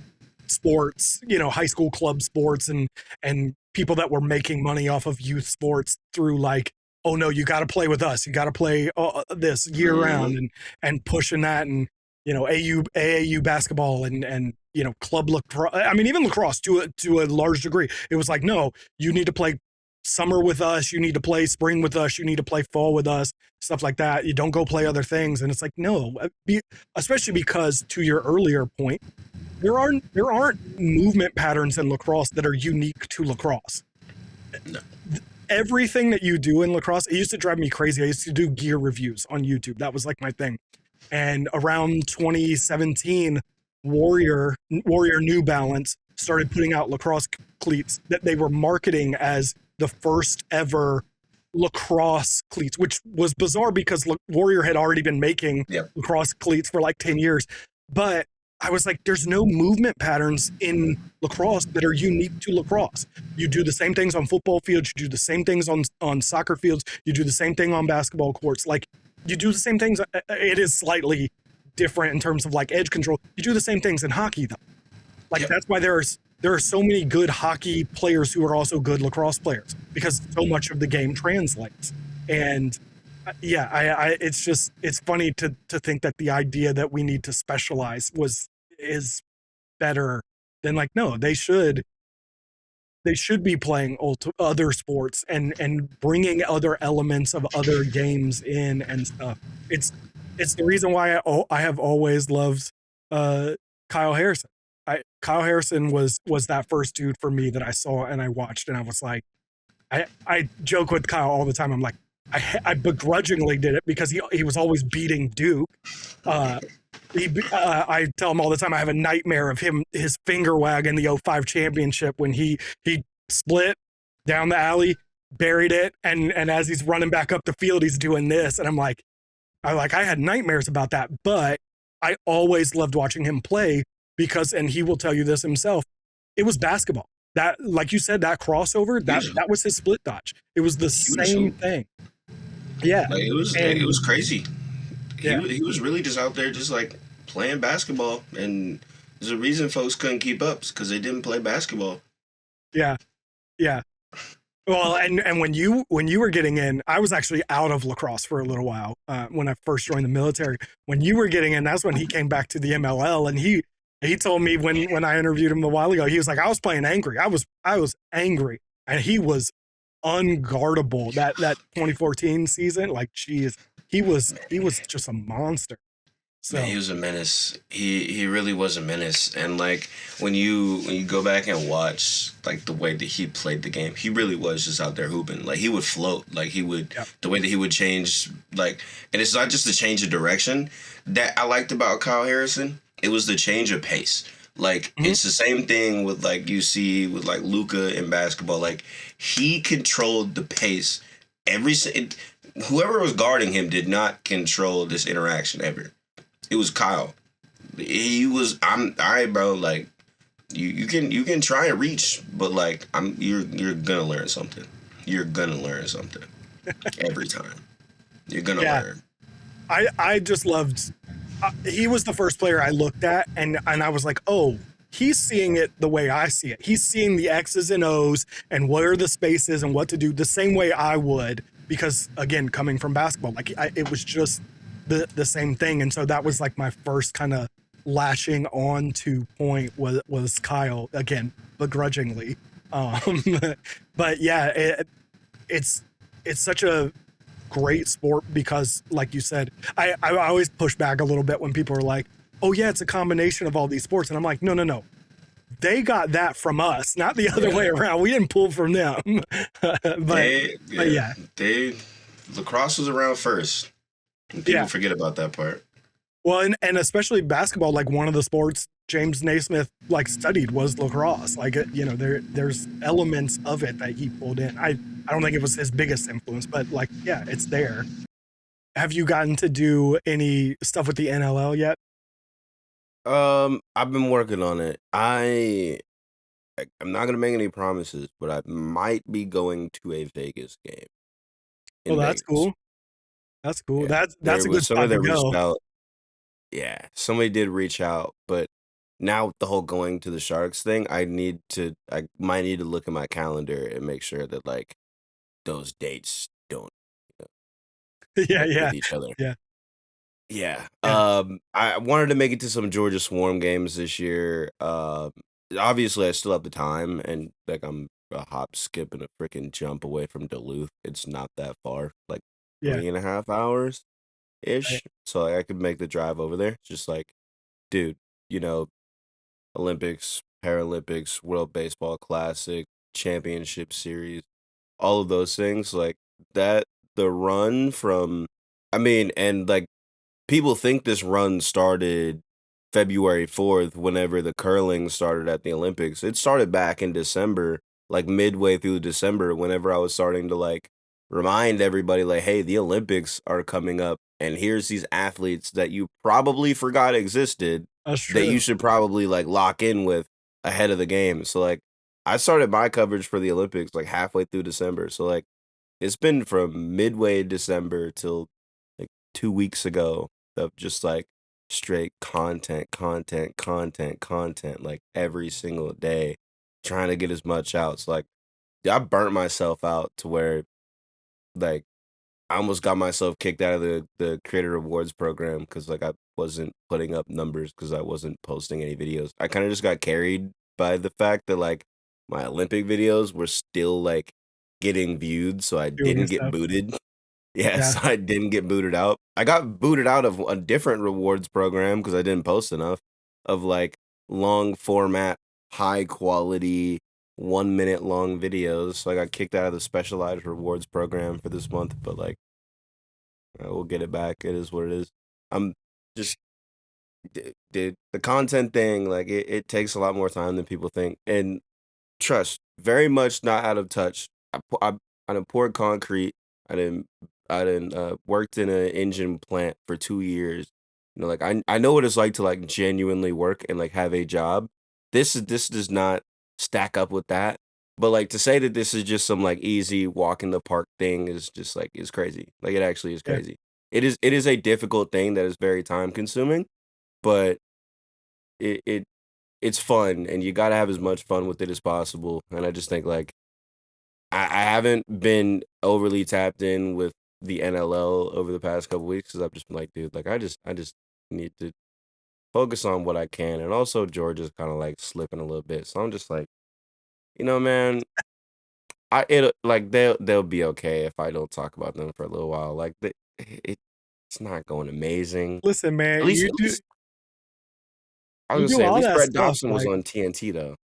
sports, you know, high school club sports, and people that were making money off of youth sports through like, oh no, you got to play with us, you got to play this year round, and pushing that, and you know, AAU basketball and you know, club lacrosse. I mean, even lacrosse to a large degree. It was like, no, you need to play summer with us, you need to play spring with us, you need to play fall with us, stuff like that. You don't go play other things. And it's like, no, especially because, to your earlier point, there aren't movement patterns in lacrosse that are unique to lacrosse. No. Everything that you do in lacrosse, it used to drive me crazy. I used to do gear reviews on YouTube. That was like my thing. And around 2017, Warrior New Balance started putting out lacrosse cleats that they were marketing as the first ever lacrosse cleats, which was bizarre because Warrior had already been making lacrosse cleats for like 10 years. But I was like, there's no movement patterns in lacrosse that are unique to lacrosse. You do the same things on football fields, you do the same things on soccer fields, you do the same thing on basketball courts. Like, you do the same things. It is slightly different in terms of like edge control. You do the same things in hockey though. Like that's why there are so many good hockey players who are also good lacrosse players, because so much of the game translates. And yeah, it's funny to think that the idea that we need to specialize is better than like, no, they should be playing other sports and bringing other elements of other games in and stuff. It's the reason why I have always loved Kyle Harrison. Kyle Harrison was that first dude for me that I saw and I watched, and I was like, I joke with Kyle all the time. I'm like, I begrudgingly did it because he was always beating Duke. Uh, I tell him all the time I have a nightmare of his finger wag in the '05 championship when he split down the alley, buried it, and as he's running back up the field, he's doing this, and I had nightmares about that, but I always loved watching him play because, and he will tell you this himself, it was basketball. That, like you said, that crossover, that was his split dodge. It was the same thing. Yeah, like it was crazy. Yeah. He was really just out there just like playing basketball, and there's a reason folks couldn't keep up because they didn't play basketball. Yeah, yeah. Well, and when you were getting in, I was actually out of lacrosse for a little while when I first joined the military. When you were getting in, that's when he came back to the MLL, and he told me when I interviewed him a while ago, he was like, I was playing angry. I was angry, and he was unguardable that 2014 season. Like, geez, he was just a monster. So Man, he was a menace. He really was a menace. And like when you go back and watch like the way that he played the game, he really was just out there hooping. Like he would float. Like he would the way that he would change, like, and it's not just the change of direction that I liked about Kyle Harrison. It was the change of pace. Like it's the same thing with like you see with like Luka in basketball. Like he controlled the pace. Whoever was guarding him did not control this interaction ever. It was Kyle. He was. I'm. All right, bro. Like, you can try and reach, but like, You're gonna learn something. You're gonna learn something every time. You're gonna learn. I just loved. He was the first player I looked at, and I was like, oh, he's seeing it the way I see it. He's seeing the X's and O's and where the space is and what to do the same way I would. Because again, coming from basketball, like it was just the same thing, and so that was like my first kind of lashing on to point was Kyle, again, begrudgingly. But yeah, it's such a great sport because, like you said, I always push back a little bit when people are like, oh yeah, it's a combination of all these sports, and I'm like, no, they got that from us, not the other way around. We didn't pull from them. but yeah, lacrosse was around first. And people forget about that part. Well, and especially basketball, like one of the sports James Naismith like studied was lacrosse. Like, there's elements of it that he pulled in. I don't think it was his biggest influence, but like, yeah, it's there. Have you gotten to do any stuff with the NLL yet? I've been working on it. I'm not gonna make any promises, but I might be going to a Vegas game. Oh, that's cool. That's cool. Yeah. That's a good spot to reached go. out. Yeah, somebody did reach out, but now with the whole going to the Sharks thing, I might need to look at my calendar and make sure that like those dates don't Yeah, with each other. yeah. Yeah. Yeah. I wanted to make it to some Georgia Swarm games this year. Obviously I still have the time, and like I'm a hop, skip, and a freaking jump away from Duluth. It's not that far, like Yeah. 3.5 hours ish. Right. So like, I could make the drive over there. It's just like, dude, Olympics, Paralympics, World Baseball Classic, Championship Series, all of those things, like that, the run from, and like people think this run started February 4th, whenever the curling started at the Olympics. It started back in December, like midway through December, whenever I was starting to like remind everybody, like, hey, the Olympics are coming up, and here's these athletes that you probably forgot existed That's that you true. should probably like lock in with ahead of the game. So like I started my coverage for the Olympics like halfway through December. So like it's been from midway December till like 2 weeks ago of just like straight content, like every single day, trying to get as much out. So like I burnt myself out to where like I almost got myself kicked out of the creator rewards program because like I wasn't putting up numbers because I wasn't posting any videos. I kind of just got carried by the fact that like my Olympic videos were still like getting viewed, so I Doing your didn't get stuff. booted. Yeah, Yeah. so I didn't get booted out. I got booted out of a different rewards program because I didn't post enough of like long format, high quality, 1 minute long videos. So I got kicked out of the specialized rewards program for this month, but like we'll get it back. It is what it is. I'm just dude, the content thing, like it takes a lot more time than people think. And trust, very much not out of touch. I done poured concrete. I didn't worked in an engine plant for 2 years. Like I know what it's like to like genuinely work and like have a job. This does not stack up with that. But like to say that this is just some like easy walk in the park thing is just like is crazy. Like it actually is Yeah. crazy. It is a difficult thing that is very time consuming, but it it's fun and you gotta have as much fun with it as possible. And I just think like I haven't been overly tapped in with the NLL over the past couple weeks because I've just been like, dude, like I just need to focus on what I can. And also Georgia's kind of like slipping a little bit. So I'm just like, man, it'll like they'll be okay if I don't talk about them for a little while. Like it's not going amazing. Listen, man, At least at least I was you gonna do say at all least that Brett stuff. Dobson was Like on TNT though.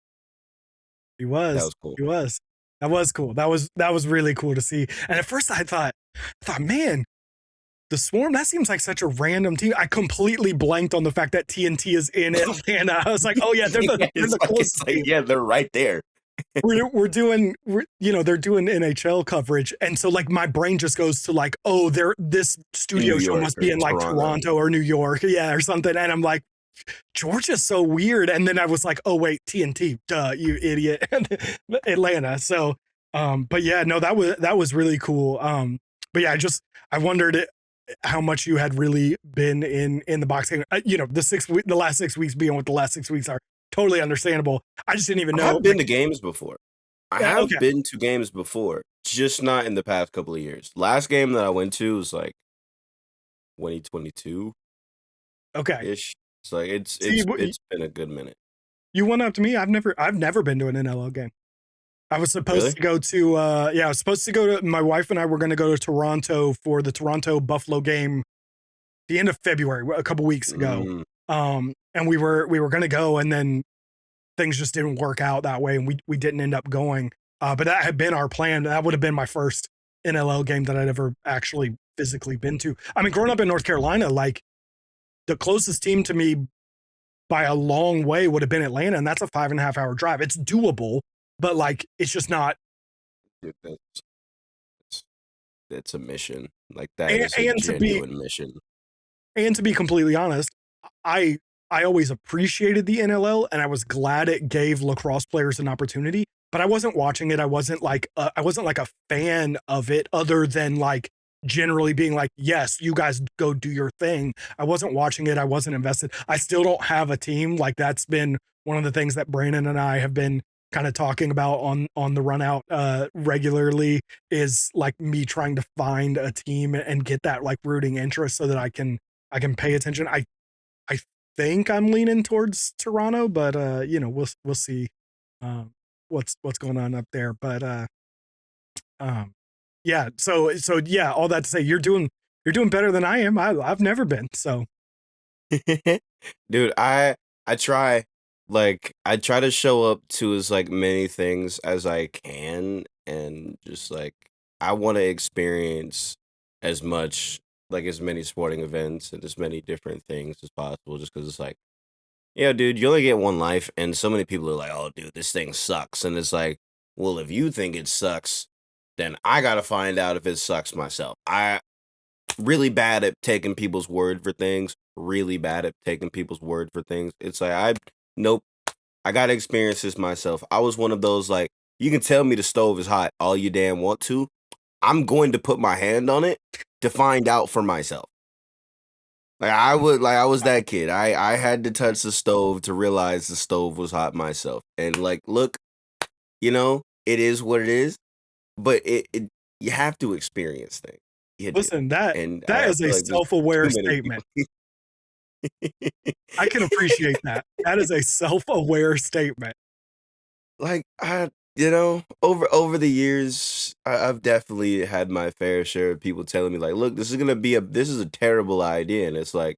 he That was, was cool. he was. That was cool. That was really cool to see. And at first I thought, man, the Swarm, that seems like such a random team. I completely blanked on the fact that TNT is in Atlanta. I was like, oh yeah, they're the closest team. Yeah, they're right there. They're doing NHL coverage, and so like my brain just goes to like, oh, this studio New show York must or be in like Toronto or New York, yeah, or something. And I'm like, Georgia's so weird. And then I was like, oh wait, TNT, duh, you idiot, Atlanta. So, but yeah, no, that was really cool. But yeah, I wondered how much you had really been in the boxing. The last 6 weeks being what the last 6 weeks are, totally understandable. I just didn't even know. I've been to games before. I Yeah, have okay. been to games before, just not in the past couple of years. Last game that I went to was like 2022 Okay. ish. It's like See, it's been a good minute. you went up to me. I've never been to an NLL game. I was supposed Really? to go to I was supposed to go to, my wife and I were going to go to Toronto for the Toronto Buffalo game the end of February, a couple weeks ago. And we were going to go, and then things just didn't work out that way, and we didn't end up going. But that had been our plan. That would have been my first NLL game that I'd ever actually physically been to. I mean, growing up in North Carolina, like the closest team to me by a long way would have been Atlanta, and that's a 5.5 hour drive. It's doable, but like it's just not. Dude, that's a mission. Like that And, is a and to be genuine mission. and to be completely honest, I always appreciated the NLL, and I was glad it gave lacrosse players an opportunity. But I wasn't watching it. I wasn't like a fan of it, other than like generally being like, yes, you guys go do your thing. I wasn't watching it. I wasn't invested. I still don't have a team. Like that's been one of the things that Brandon and I have been kind of talking about on the run out regularly, is like me trying to find a team and get that like rooting interest so that I can pay attention. I think I'm leaning towards Toronto, but we'll see what's going on up there. But yeah, so yeah, all that to say, you're doing better than I am. I've never been, so Dude, I try I try to show up to as like many things as I can, and just like I want to experience as much, like as many sporting events and as many different things as possible, just because it's like, yeah, dude, you only get one life, and so many people are like, oh dude, this thing sucks. And it's like, well, if you think it sucks, then I gotta find out if it sucks myself. I really bad at taking people's word for things. Really bad at taking people's word for things. It's like nope. I gotta experience this myself. I was one of those like, you can tell me the stove is hot all you damn want to. I'm going to put my hand on it to find out for myself. I was that kid. I had to touch the stove to realize the stove was hot myself. And like, look, it is what it is. But it you have to experience things. You do. listen, that And that I is a feel like there's self-aware too many statement. people. I can appreciate that. That is a self-aware statement. Like over the years, I've definitely had my fair share of people telling me like, look, this is a terrible idea. And it's like,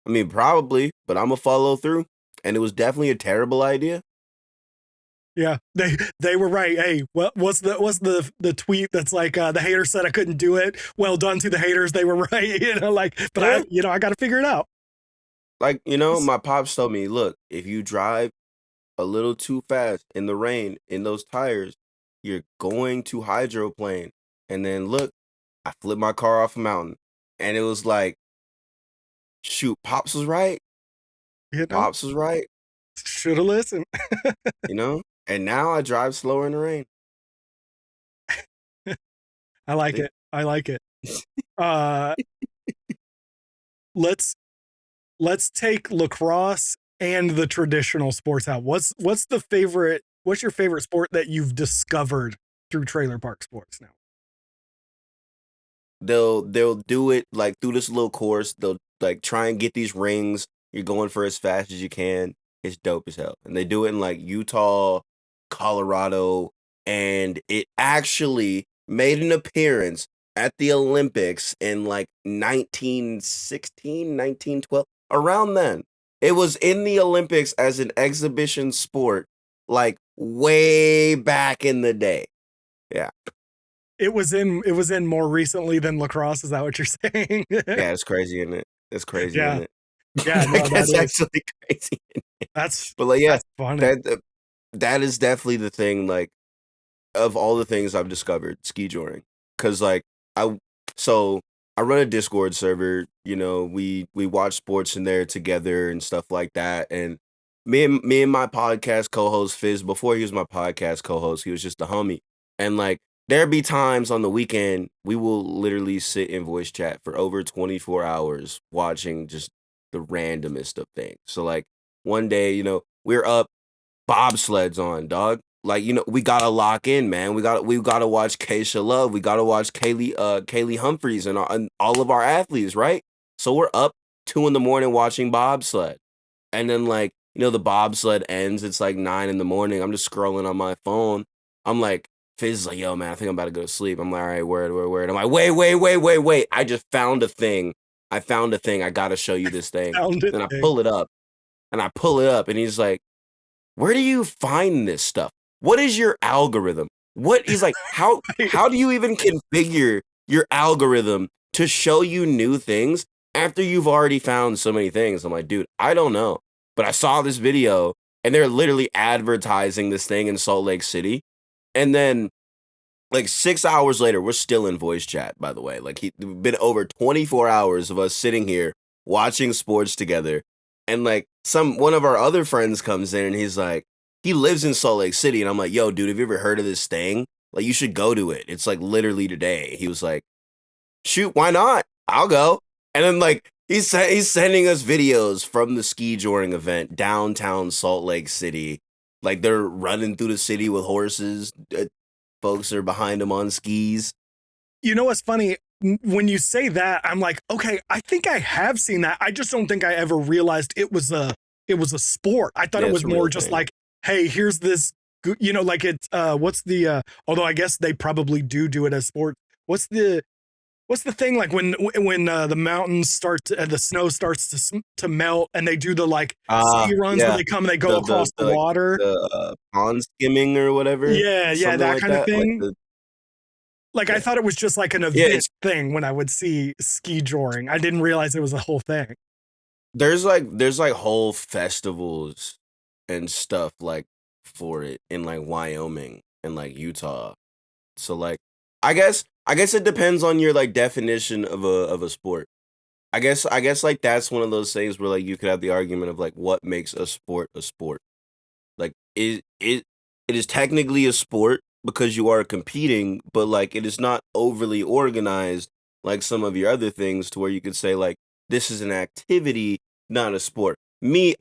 I mean, probably, but I'm gonna follow through. and it was definitely a terrible idea. Yeah, they were right. Hey, what's the tweet that's like the haters said I couldn't do it. Well done to the haters. They were right. But Yeah. I got to figure it out. Like, my pops told me, look, if you drive a little too fast in the rain in those tires, you're going to hydroplane. And then look, I flipped my car off a mountain. And it was like, shoot, Pops was right. Pops was right. Should have listened. And now I drive slower in the rain. I like it. I like it. Let's take lacrosse and the traditional sports out. What's your favorite sport that you've discovered through trailer park sports now? They'll do it like through this little course. They'll like try and get these rings. You're going for as fast as you can. It's dope as hell. And they do it in like Utah, Colorado, and it actually made an appearance at the Olympics in like 1916, 1912, around then. It was in the Olympics as an exhibition sport, like way back in the day. Yeah. It was in more recently than lacrosse. Is that what you're saying? Yeah, it's crazy, isn't it? It's crazy, Yeah. isn't it? Yeah, no, That's actually crazy. But like, yeah, that's funny. that is definitely the thing. Like, of all the things I've discovered, ski-joring, because like I run a Discord server. We watch sports in there together and stuff like that. And me and my podcast co-host Fizz, before he was my podcast co-host, he was just a homie. And like there be times on the weekend we will literally sit in voice chat for over 24 hours watching just the randomest of things. So like one day, we're up, bobsleds on, dog. Like, we gotta lock in, man. We gotta watch Keisha Love. We gotta watch Kaylee Humphreys and all of our athletes, right? So we're up 2 a.m. watching bobsled. And then like, the bobsled ends, it's like 9 a.m. I'm just scrolling on my phone. I'm like, Fizz is like, yo, man, I think I'm about to go to sleep. I'm like, all right, word. I'm like, wait. I just found a thing. I gotta show you this thing. And I pull it up. And he's like, where do you find this stuff? What is your algorithm? He's like, how do you even configure your algorithm to show you new things after you've already found so many things? I'm like, dude, I don't know. But I saw this video and they're literally advertising this thing in Salt Lake City. And then like 6 hours later, we're still in voice chat, by the way. Like been over 24 hours of us sitting here watching sports together. And like one of our other friends comes in and he's like, he lives in Salt Lake City. And I'm like, yo, dude, have you ever heard of this thing? Like, you should go to it. It's like literally today. He was like, shoot, why not? I'll go. And then like, he's sending us videos from the ski-joring event, downtown Salt Lake City. Like they're running through the city with horses. Folks are behind them on skis. You know what's funny? When you say that, I'm like, okay, I think I have seen that. I just don't think I ever realized it was a sport. I thought it was more just like, hey, here's this, like it's what's the although I guess they probably do it as sport. What's the thing like when the mountains start the snow starts to melt and they do the like ski runs where they come and they go across the water, the pond skimming or whatever. Yeah, that like kind of thing. Like I thought it was just like an event thing when I would see ski-joring. I didn't realize it was a whole thing. There's like whole festivals and stuff like for it in like Wyoming and like Utah. So like I guess it depends on your like definition of a sport. I guess like that's one of those things where like you could have the argument of like what makes a sport a sport. Like it is technically a sport because you are competing, but like it is not overly organized like some of your other things to where you could say like this is an activity, not a sport.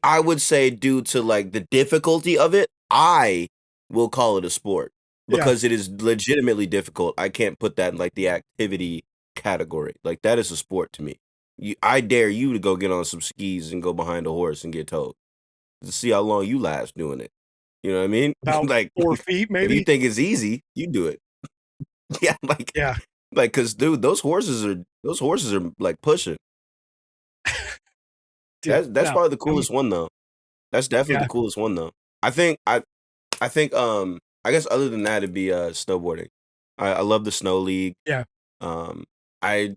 I would say due to like the difficulty of it, I will call it a sport because it is legitimately difficult. I can't put that in like the activity category. Like that is a sport to me. I dare you to go get on some skis and go behind a horse and get towed to see how long you last doing it. You know what I mean? About like 4 feet, maybe. If you think it's easy, you do it. Like, cause dude, those horses are like pushing. Dude, that's probably the coolest one though. That's definitely Yeah. the coolest one though. I think I think I guess other than that it'd be snowboarding. I love the snow league. Yeah. Um I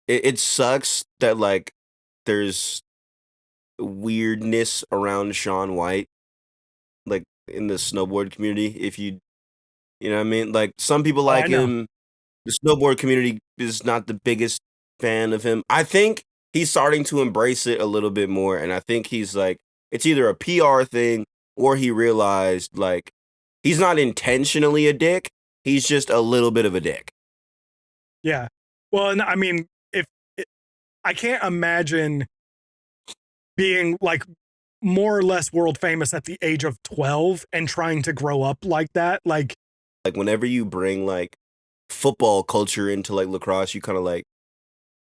it sucks that like there's weirdness around Shaun White like in the snowboard community if you know what I mean? Like some people Oh, like I know. him. The snowboard community is not the biggest fan of him. I think he's starting to embrace it a little bit more, and I think he's like it's either a PR thing or he realized like he's not intentionally a dick. He's just a little bit of a dick. Yeah. Well, and I mean, if it, I can't imagine being like more or less world famous at the age of 12 and trying to grow up like that. Like, Like whenever you bring like football culture into like lacrosse, you kind of like,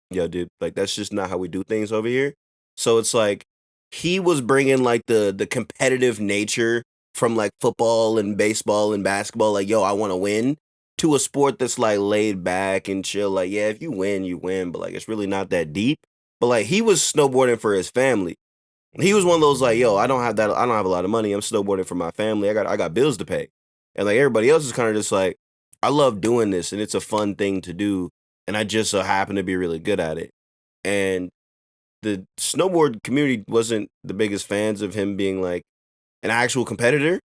yo, dude, like that's just not how we do things over here. So it's like he was bringing like the competitive nature from like football and baseball and basketball, like yo, I want to win, to a sport that's like laid back and chill. Like yeah, if you win, you win, but like it's really not that deep. But like he was snowboarding for his family. He was one of those like, yo, I don't have that. I don't have a lot of money. I'm snowboarding for my family. I got bills to pay, and like everybody else is kind of just like, I love doing this, and it's a fun thing to do, and I just so happen to be really good at it. And the snowboard community wasn't the biggest fans of him being like an actual competitor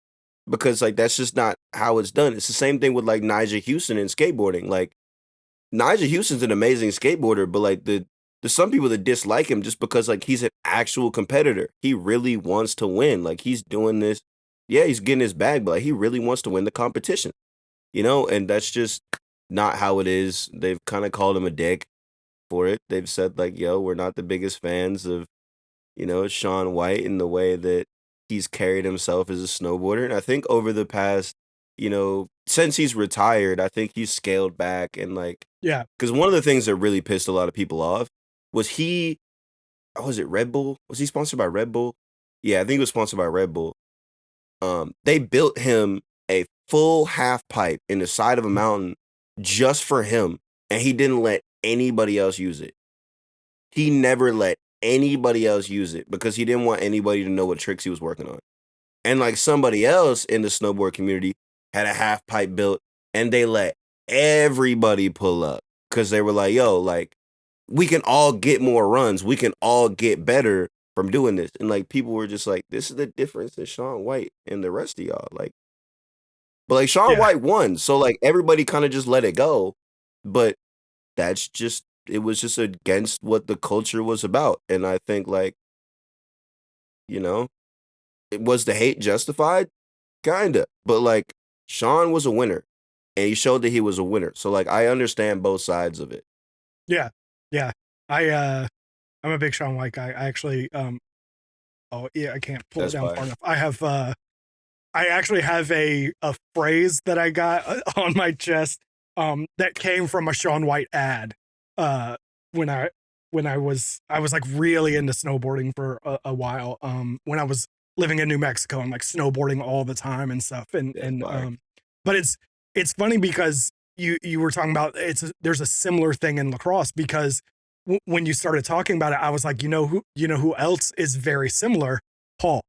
because like that's just not how it's done. It's the same thing with like Nigel Houston and skateboarding. Like Nigel Houston's an amazing skateboarder, but like there's some people that dislike him just because like he's an actual competitor. He really wants to win. Like he's doing this. Yeah, he's getting his bag, but like, he really wants to win the competition. You know, and that's just not how it is. They've kind of called him a dick for it. They've said like, yo, we're not the biggest fans of, Shaun White in the way that he's carried himself as a snowboarder. And I think over the past, since he's retired, I think he's scaled back and like yeah. because one of the things that really pissed a lot of people off was was it Red Bull? Was he sponsored by Red Bull? Yeah, I think he was sponsored by Red Bull. They built him a full half pipe in the side of a mountain just for him, and he didn't let anybody else use it. He never let anybody else use it because he didn't want anybody to know what tricks he was working on. And like somebody else in the snowboard community had a half pipe built, and they let everybody pull up because they were like, yo, like, we can all get more runs. We can all get better from doing this. And like people were just like, this is the difference in Shaun White and the rest of y'all. Like, but like Shaun Yeah. White won. So like everybody kind of just let it go. But it was just against what the culture was about. And I think like, was the hate justified? Kinda. But like Shaun was a winner. And he showed that he was a winner. So like I understand both sides of it. Yeah. Yeah. I'm a big Shaun White guy. I actually, oh yeah, I can't pull That's it down fire. far enough. I actually have a phrase that I got on my chest, that came from a Shaun White ad, when I was like really into snowboarding for a while, when I was living in New Mexico and like snowboarding all the time and stuff. That's fire. But it's funny because you were talking about there's a similar thing in lacrosse because when you started talking about it, I was like, you know who else is very similar? Paul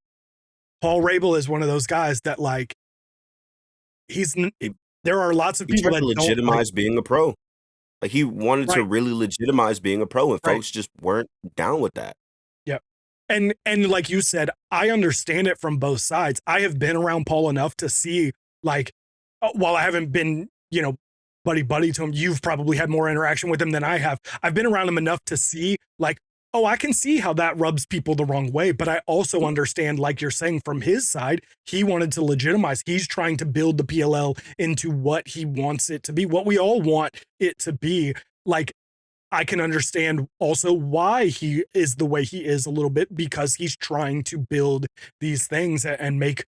Rabel is one of those guys that like He there are lots of he people tried that to don't like, legitimize being a pro. Like he wanted to right, really legitimize being a pro, and right. folks just weren't down with that. Yep. And like you said, I understand it from both sides. I have been around Paul enough to see like, while I haven't been, buddy to him, you've probably had more interaction with him than I have. I've been around him enough to see like, oh, I can see how that rubs people the wrong way. But I also understand, like you're saying, from his side, he wanted to legitimize. He's trying to build the PLL into what he wants it to be, what we all want it to be. Like, I can understand also why he is the way he is a little bit, because he's trying to build these things and make,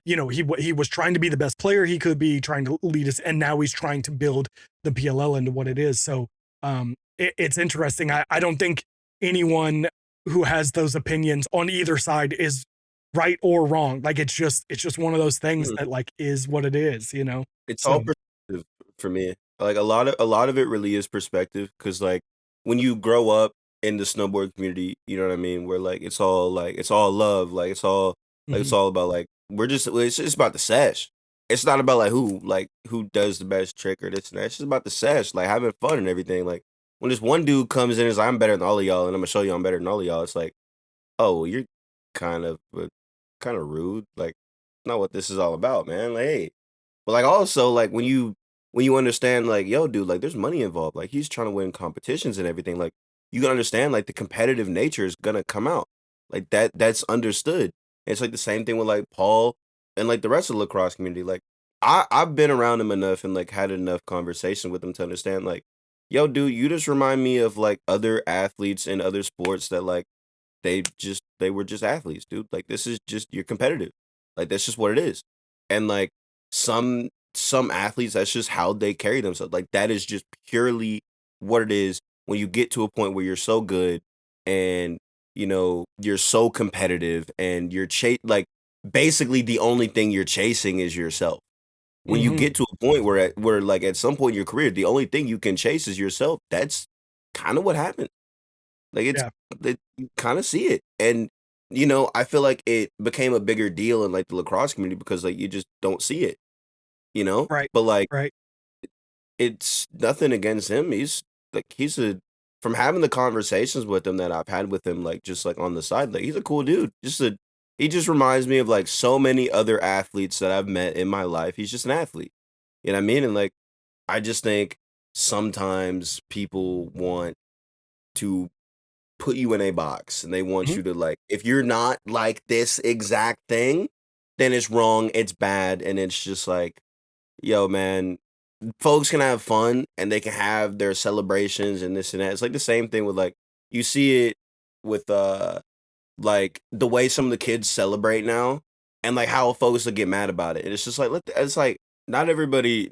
he was trying to be the best player he could be, trying to lead us, and now he's trying to build the PLL into what it is. So it's interesting. I don't think anyone who has those opinions on either side is right or wrong. Like it's just one of those things Mhm. that like is what it is, It's all So perspective for me. Like a lot of it really is perspective because like when you grow up in the snowboard community, you know what I mean? Where like it's all love, like it's Mhm. all about like it's just about the sesh. It's not about like who does the best trick or this and that. It's just about the sesh, like having fun and everything. Like when this one dude comes in and is like, I'm better than all of y'all, and I'm gonna show you I'm better than all of y'all. It's like, oh, well, you're kind of kind of rude. Like, not what this is all about, man. Like, hey, but like also like when you understand like, yo, dude, like there's money involved. Like he's trying to win competitions and everything. Like you can understand like the competitive nature is gonna come out. Like that's understood. And it's like the same thing with like Paul and like the rest of the lacrosse community. Like I've been around him enough and like had enough conversation with him to understand like, yo, dude, you just remind me of like other athletes in other sports that like they were just athletes, dude. Like this is just you're competitive. Like that's just what it is. And like some athletes, that's just how they carry themselves. Like that is just purely what it is when you get to a point where you're so good and you're so competitive and like basically the only thing you're chasing is yourself. When you Mhm. get to a point where like at some point in your career, the only thing you can chase is yourself, that's kind of what happened. Like Yeah. you kind of see it. And I feel like it became a bigger deal in like the lacrosse community because like you just don't see it, Right. But like Right. it's nothing against him. He's a from having the conversations with him that I've had with him, like just like on the side, like he's a cool dude. He just reminds me of like so many other athletes that I've met in my life. He's just an athlete. You know what I mean? And like I just think sometimes people want to put you in a box and they want Mhm. you to like if you're not like this exact thing, then it's wrong, it's bad, and it's just like, yo, man, folks can have fun and they can have their celebrations and this and that. It's like the same thing with like you see it with like the way some of the kids celebrate now and like how folks will get mad about it. And it's just like it's like not everybody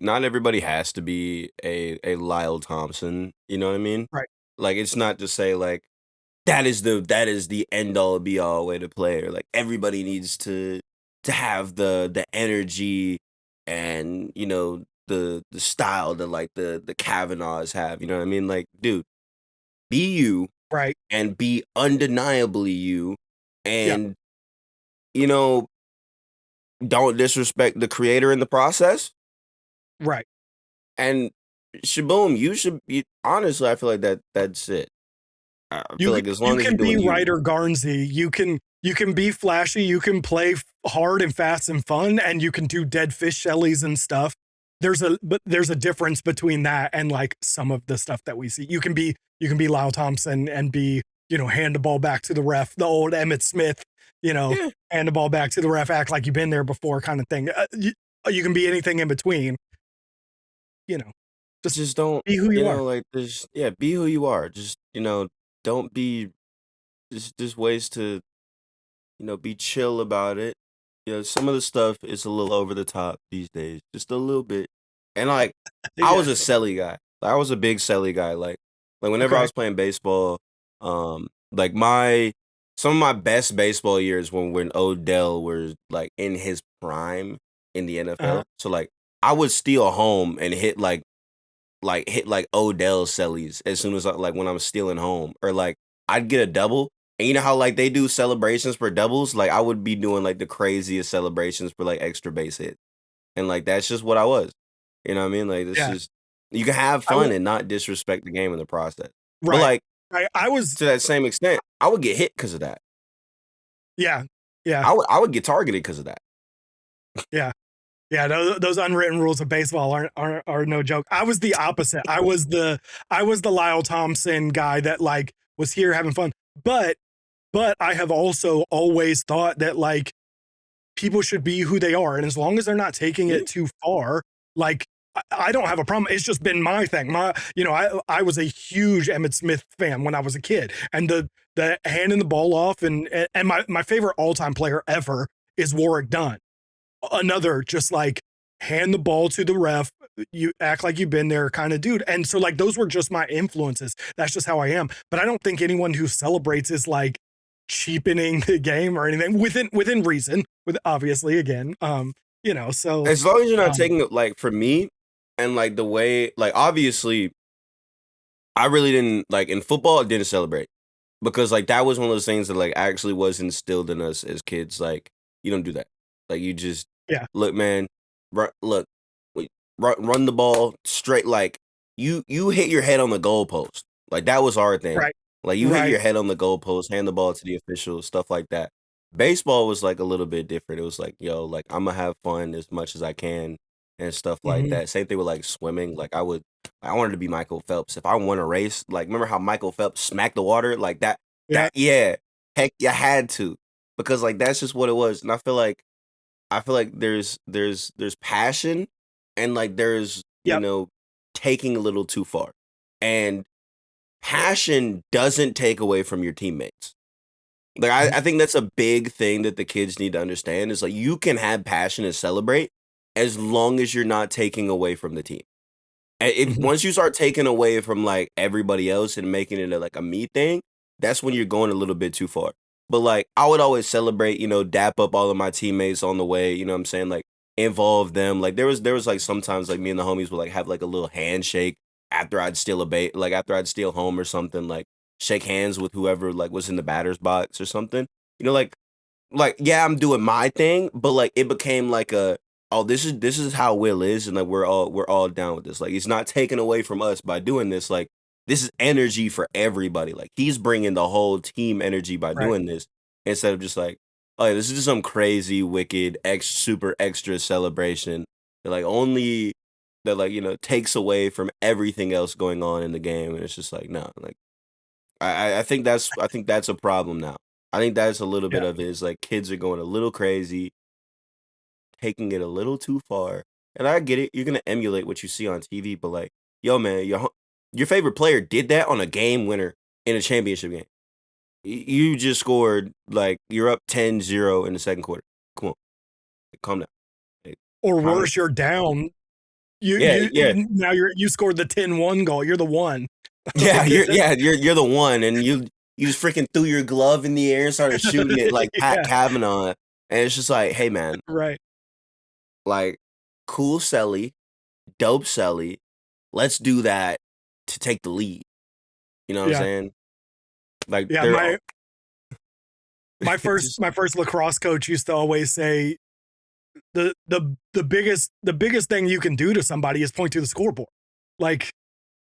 has to be a Lyle Thompson, you know what I mean? Right. Like it's not to say like that is the end all be all way to play or like everybody needs to have the energy and the style that like the Kavanaughs have, you know what I mean? Like, dude, be you Right. and be undeniably you Yeah. and you know don't disrespect the creator in the process Right. and shaboom, honestly, I feel like that's it. I feel like as You long as you're can be doing you. Ryder Garnsey. You can be flashy. You can play hard and fast and fun, and you can do dead fish shellies and stuff. There's a difference between that and like some of the stuff that we see. You can be Lyle Thompson and be hand the ball back to the ref, the old Emmett Smith, Yeah, hand the ball back to the ref, act like you've been there before kind of thing. You can be anything in between. You know, just just don't, be who you are. like this. Yeah, be who you are. Just don't be just ways to be chill about it. Some of the stuff is a little over the top these days, just a little bit. And like, I Yeah. was a Selly guy. Like, I was a big Selly guy. Like whenever I Okay. was playing baseball, like some of my best baseball years when Odell was like in his prime in the Uh-huh. NFL. So like, I would steal home and hit like Odell Sellies as soon as like when I'm stealing home or like I'd get a double. And you know how like they do celebrations for doubles? Like I would be doing like the craziest celebrations for like extra base hit. And like that's just what I was. You know what I mean? Like this Yeah. is you can have I fun will. and not disrespect the game in the process. But Right. like Right. I was. to that same extent, I would get hit because of that. Yeah. Yeah. I would get targeted because of that. Yeah. Yeah. Those unwritten rules of baseball are no joke. I was the opposite. I was the Lyle Thompson guy that like was here having fun. But I have also always thought that like people should be who they are. And as long as they're not taking Yeah. it too far, like I don't have a problem. It's just been my thing. I was a huge Emmett Smith fan when I was a kid. And the handing the ball off and my favorite all-time player ever is Warwick Dunn. Another just like hand the ball to the ref, you act like you've been there kind of dude. And so like those were just my influences. That's just how I am. But I don't think anyone who celebrates is like cheapening the game or anything within reason, with obviously again. So As long as you're not um taking it like for me and like the way like obviously I really didn't like in football I didn't celebrate. because like that was one of those things that like actually was instilled in us as kids. Like you don't do that. Like you just Yeah. look, man. Look, run the ball straight. Like you hit your head on the goalpost. Like that was our thing. Right. Like you hit Right. your head on the goalpost, hand the ball to the officials, stuff like that. Baseball was like a little bit different. It was like, yo, like I'm gonna have fun as much as I can and stuff like Hmm. that. Same thing with like swimming. Like I wanted to be Michael Phelps. If I won a race, like remember how Michael Phelps smacked the water like that? Yeah. Yeah, heck, you had to because like that's just what it was. And I feel like there's passion and like there's Yep. taking a little too far, and passion doesn't take away from your teammates. Like Mhm. I think that's a big thing that the kids need to understand is like you can have passion and celebrate as long as you're not taking away from the team. If Mhm. once you start taking away from like everybody else and making it like a me thing, that's when you're going a little bit too far. But like I would always celebrate, dap up all of my teammates on the way, you know what I'm saying? Like involve them. Like there was like sometimes like me and the homies would like have like a little handshake after I'd steal a bait, like after I'd steal home or something, like shake hands with whoever like was in the batter's box or something. You know, like yeah, I'm doing my thing, but like it became like a oh this is how Will is, and like we're all down with this. Like it's not taken away from us by doing this. Like this is energy for everybody. Like he's bringing the whole team energy by Right. doing this instead of just like oh yeah, this is just some crazy wicked super extra celebration that like only that like takes away from everything else going on in the game, and it's just like no like I think that's a problem now. I think that's a little bit Yeah. of it is like kids are going a little crazy, taking it a little too far. And I get it, you're gonna emulate what you see on TV, but like, yo, man, your favorite player did that on a game winner in a championship game. You just scored like you're up 10-0 in the second quarter. Come on, like, calm down. Like, Or calm down. worse, you're down. You Yeah, you yeah, now you scored the 10-1 goal. You're the one. yeah. Like You're yeah, you're the one, and you just freaking threw your glove in the air and started shooting it like Pat yeah. Kavanaugh, and it's just like, hey, man. Right. Like, cool Selly, dope Selly, let's do that to take the lead. You know what I'm Yeah. saying? Like Yeah. they're all My first just my first lacrosse coach used to always say the biggest thing you can do to somebody is point to the scoreboard. Like,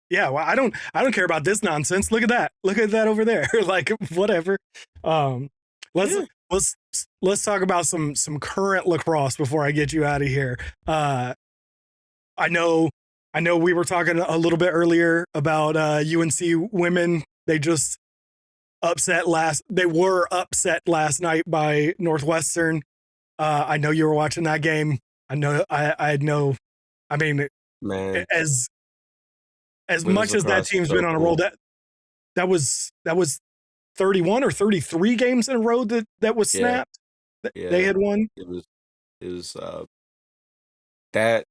yeah, well, I don't care about this nonsense. Look at that. Look at that over there. Like, whatever. Um, let's yeah, let's let's talk about some current lacrosse before I get you out of here. Uh, I know I know we were talking a little bit earlier about UNC women. They were upset last night by Northwestern. I know you were watching that game. I know. I mean, man. as Women's much as that lacrosse is team's been so on a roll, cool. that was 31 or 33 games in a row that was Yeah, snapped. They yeah. had won. It was that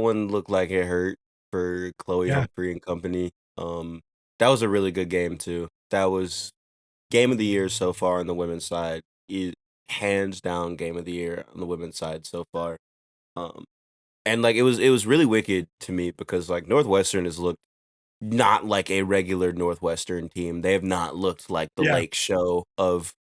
one looked like it hurt for Chloe Yeah, Humphrey and company. That was a really good game too. That was game of the year so far on the women's side. Hands down game of the year on the women's side so far. Um, and like it was really wicked to me because like Northwestern has looked not like a regular Northwestern team. They have not looked like the yeah, Lake Show of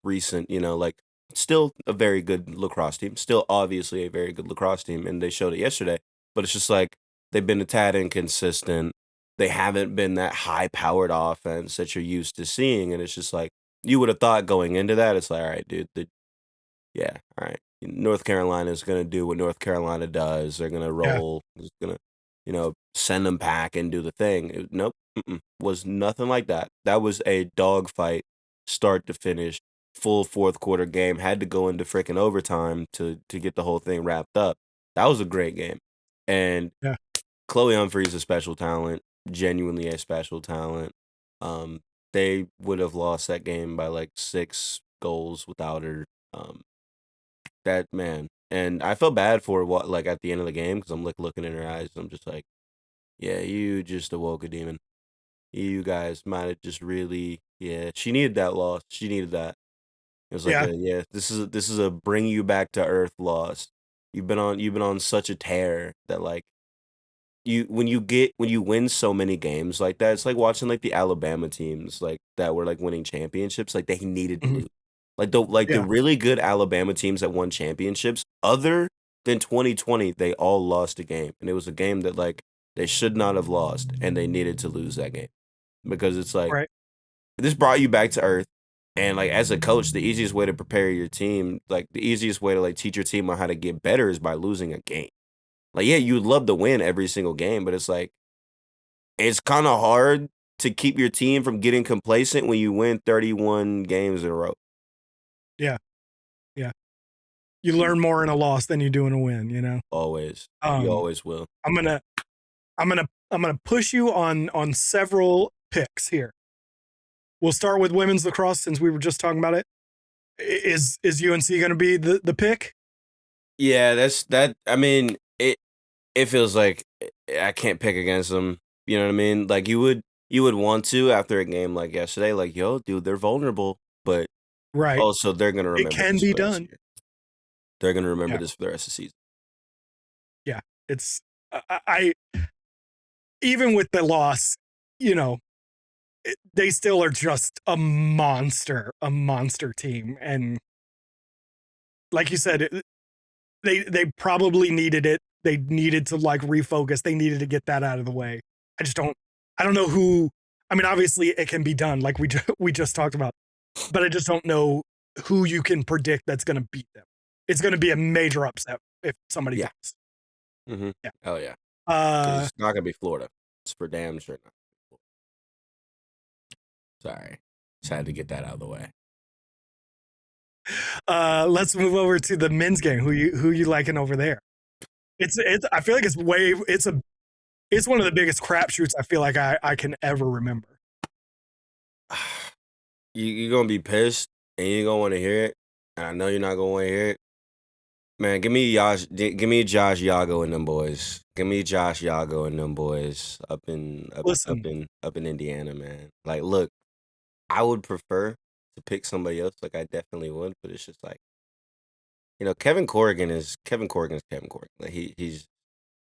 recent, like still a very good lacrosse team, still obviously a very good lacrosse team, and they showed it yesterday. But it's just like they've been a tad inconsistent. They haven't been that high powered offense that you're used to seeing, and it's just like you would have thought going into that. It's like, all right, dude, yeah, all right. North Carolina is gonna do what North Carolina does. They're gonna yeah, roll. It's gonna, send them pack and do the thing. Nope, was nothing like that. That was a dogfight, start to finish, full fourth quarter game. Had to go into freaking overtime to get the whole thing wrapped up. That was a great game, and yeah, Chloe Humphrey's a special talent, genuinely a special talent. Um, they would have lost that game by like 6 goals without her. Um, that man, and I felt bad for what like at the end of the game because I'm like looking in her eyes. I'm just like, yeah, you just awoke a demon. You guys might have just really, yeah. She needed that loss. She needed that. It was like yeah. a yeah. This is a bring you back to earth loss. You've been on such a tear that like when you win so many games like that, it's like watching like the Alabama teams like that were like winning championships. Like they needed to Mhm. lose. Like the Yeah. really good Alabama teams that won championships, other than 2020, they all lost a game, and it was a game that like they should not have lost, and they needed to lose that game because it's like Right. this brought you back to earth. And like as a coach, the easiest way to prepare your team, like the easiest way to like teach your team on how to get better is by losing a game. Like, yeah, you'd love to win every single game, but it's like it's kind of hard to keep your team from getting complacent when you win 31 games in a row. Yeah. Yeah. You learn more in a loss than you do in a win, you know? Always. You Um, always will. I'm gonna push you on several picks here. We'll start with women's lacrosse since we were just talking about it. Is UNC gonna be the pick? Yeah, that's that. I mean, it feels like I can't pick against them. You know what I mean? Like you would want to after a game like yesterday, like, yo, dude, they're vulnerable, but Right. also they're gonna It remember can this be for the rest of done. the year. They're gonna remember Yeah. this for the rest of the season. Yeah. It's I even with the loss, you know, they still are just a monster team. And like you said, they probably needed it. They needed to like refocus. They needed to get that out of the way. I don't know who. I mean, obviously it can be done, like we just talked about, but I just don't know who you can predict that's going to beat them. It's going to be a major upset if somebody Yeah. does. Mm-hmm. Yeah. Oh yeah. 'Cause it's not gonna be Florida. It's for damn sure not. Sorry, just had to get that out of the way. Let's move over to the men's game. Who you liking over there? It's I feel like it's one of the biggest crapshoots I feel like I can ever remember. You're gonna be pissed, and you're gonna want to hear it, and I know you're not gonna want to hear it. Man, give me Josh Yago and them boys. Give me Josh Yago and them boys up in Listen, Indiana, man. Like, look, I would prefer to pick somebody else. Like, I definitely would, but it's just like, Kevin Corrigan is Kevin Corrigan. Like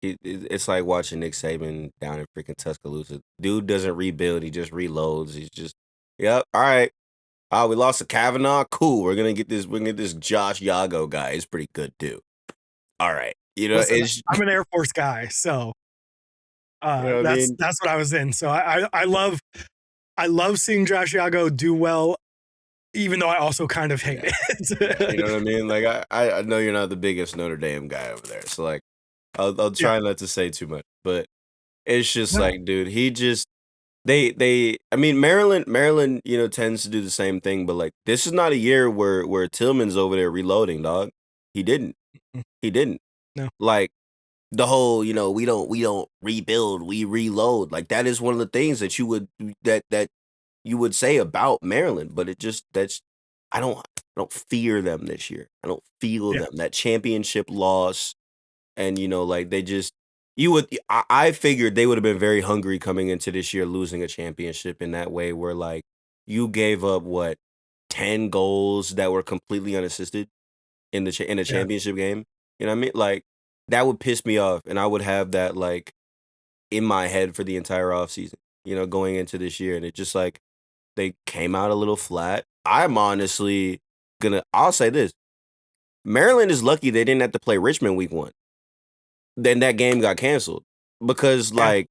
it's like watching Nick Saban down in freaking Tuscaloosa. Dude doesn't rebuild; he just reloads. He's just, yep, all right. Oh, we lost to Kavanaugh. Cool. We're gonna get this Josh Yago guy. He's pretty good too. All right. listen, It's I'm an Air Force guy, so what I mean. that's what I was in. So I love seeing Josh Yago do well, even though I also kind of hate it. You know what I mean? Like I know you're not the biggest Notre Dame guy over there, so like I'll try not to say too much, but it's just No. like, dude, he just I mean Maryland, tends to do the same thing, but like this is not a year where Tillman's over there reloading, dog. He didn't. He didn't. No. Like the whole, we don't rebuild, we reload. Like that is one of the things that you would say about Maryland, but I don't fear them this year. I don't feel Yeah. them. That championship loss, and like they just I figured they would have been very hungry coming into this year, losing a championship in that way, where like you gave up 10 goals that were completely unassisted in the in a Yeah. championship game. You know what I mean? Like that would piss me off, and I would have that like in my head for the entire offseason, going into this year. And it just like they came out a little flat. I'm honestly I'll say this. Maryland is lucky they didn't have to play Richmond week 1. Then that game got canceled because Yeah.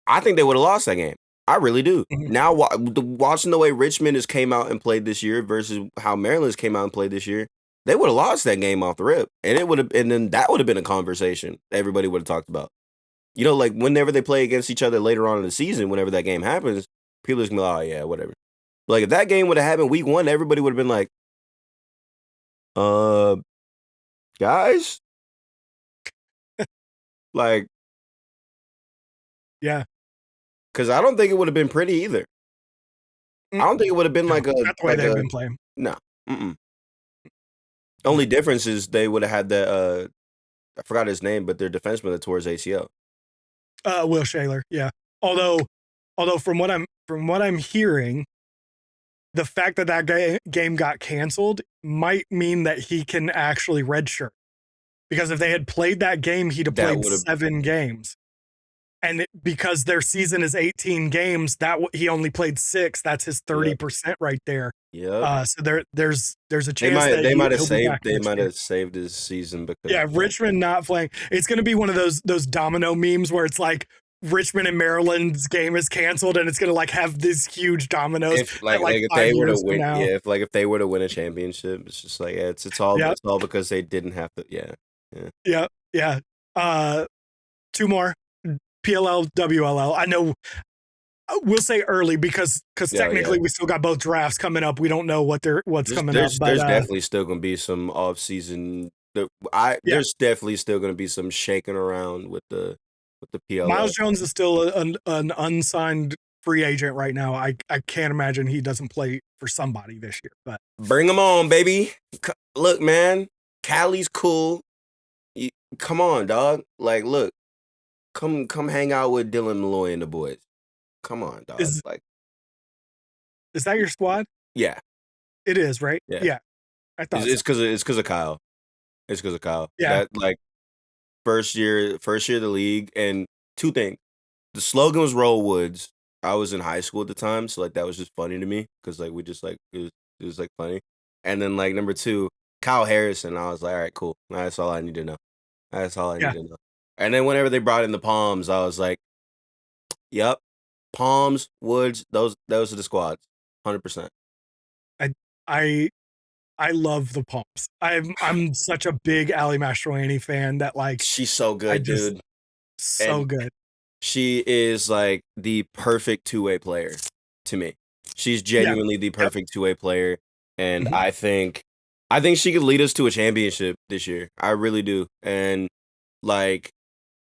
I think they would have lost that game. I really do. Mhm. Now watching the way Richmond has came out and played this year versus how Maryland's came out and played this year, they would have lost that game off the rip, and then that would have been a conversation everybody would have talked about. Like whenever they play against each other later on in the season, whenever that game happens, people are just gonna be like, oh yeah, whatever. Like if that game would have happened week 1, everybody would have been like, guys, like, Yeah. because I don't think it would have been pretty either. I don't think it would have been No, like a not the way they've been playing. no. Only difference is they would have had that I forgot his name, but their defenseman that tore his ACL. Will Shaler, yeah. Although from what I'm hearing, the fact that game got canceled might mean that he can actually redshirt. Because if they had played that game, he'd have That played would've- 7 games. and because their season is 18 games, he only played 6. That's his 30% right there. Yep. So there's a chance that They might have he'll be saved back they next might year. have saved his season because Yeah, Richmond not playing. It's going to be one of those domino memes where it's like Richmond and Maryland's game is canceled, and it's going to like have these huge dominoes if at like if 5 they were to years from win, now. yeah, if they were to win a championship, it's just like it's all because they didn't have to. Yeah. 2 more. PLL, WLL. I know we'll say early because technically we still got both drafts coming up. We don't know what's coming up. But There's definitely still gonna be some off season. There's definitely still gonna be some shaking around with the PLL. Miles Jones is still an unsigned free agent right now. I can't imagine he doesn't play for somebody this year. But bring him on, baby. Look, man, Cali's cool. Come on, dog. Like, look, come hang out with Dylan Malloy and the boys. Come on, dog. Is that your squad? Yeah, it is, right? Yeah. I thought it's because of Kyle. It's because of Kyle. Yeah. That, like, first year of the league, and 2 things. The slogan was Roll Woods. I was in high school at the time, so like that was just funny to me because like we just like it was like funny. And then like number 2, Kyle Harrison. I was like, all right, cool. That's all I need to know. That's all I need to know. And then whenever they brought in the Palms, I was like, yep, Palms, Woods, those are the squads, 100%. I love the Palms. I'm such a big Ali Mastroianni fan that like she's so good, dude. So good. She is like the perfect 2-way player to me. She's genuinely the perfect 2-way player, and I think she could lead us to a championship this year. I really do. And like,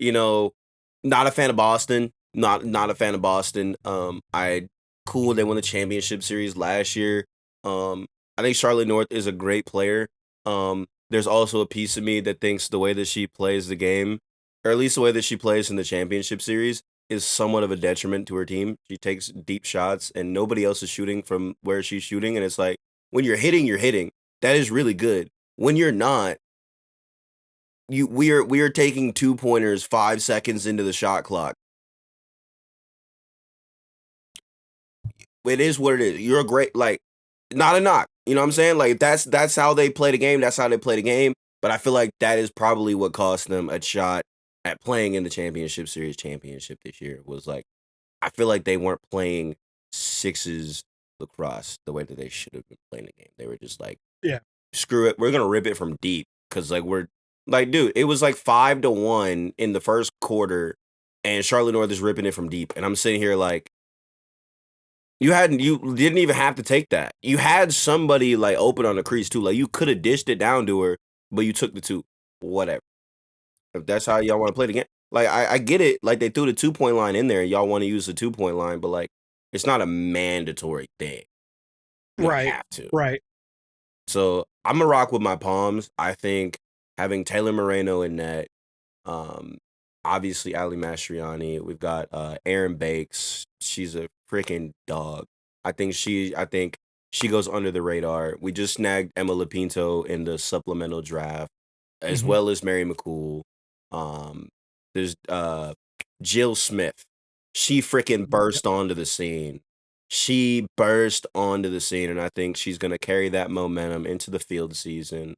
not a fan of Boston. Not a fan of Boston. Cool they won the championship series last year. I think Charlotte North is a great player. There's also a piece of me that thinks the way that she plays the game, or at least the way that she plays in the championship series, is somewhat of a detriment to her team. She takes deep shots, and nobody else is shooting from where she's shooting. And it's like, when you're hitting, you're hitting. That is really good. When you're not, we are taking 2-pointers 5 seconds into the shot clock. It is what it is. You're a great, like, not a knock. You know what I'm saying? Like, that's how they play the game. That's how they play the game. But I feel like that is probably what cost them a shot at playing in the championship this year. Was like, I feel like they weren't playing sixes lacrosse the way that they should have been playing the game. They were just like, screw it, we're gonna rip it from deep because like we're like, dude, it was like 5-1 in the first quarter, and Charlotte North is ripping it from deep, and I'm sitting here like, you didn't even have to take that. You had somebody like open on the crease too. Like, you could have dished it down to her, but you took the 2. Whatever. If that's how y'all want to play the game, like I get it. Like, they threw the 2-point line in there, and y'all want to use the 2-point line, but like, it's not a mandatory thing. You have to. Right. So I'm gonna rock with my Palms. I think having Taylor Moreno in net, obviously Ali Mastriani. We've got Erin Bakes. She's a freaking dog. I think she goes under the radar. We just snagged Emma Lapinto in the supplemental draft, as well as Mary McCool. There's Jill Smith. She freaking burst onto the scene. And I think she's gonna carry that momentum into the field season.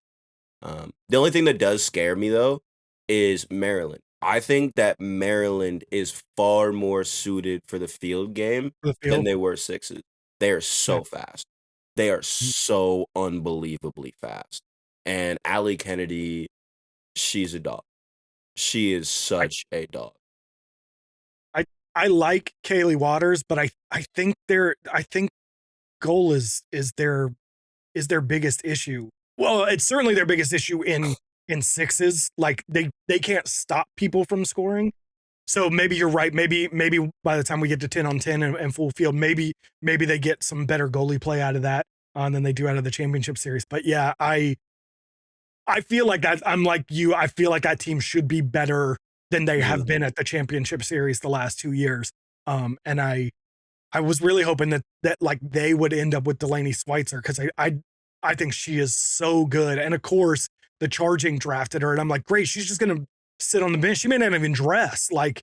The only thing that does scare me though is Maryland. I think that Maryland is far more suited for the field game than they were sixes. They are so fast. They are so unbelievably fast. And Allie Kennedy, she's a dog. She is such a dog. I like Kaylee Waters, but I think goal is their biggest issue. Well, it's certainly their biggest issue in sixes. Like, they can't stop people from scoring. So maybe you're right. Maybe by the time we get to 10-on-10 and full field, maybe they get some better goalie play out of that than they do out of the championship series. But yeah, I feel like that. I'm like you. I feel like that team should be better than they have been at the championship series the last 2 years. And I was really hoping that like they would end up with Delaney Schweitzer, because I think she is so good. And of course, the Charging drafted her, and I'm like, great, she's just gonna sit on the bench. She may not even dress. Like,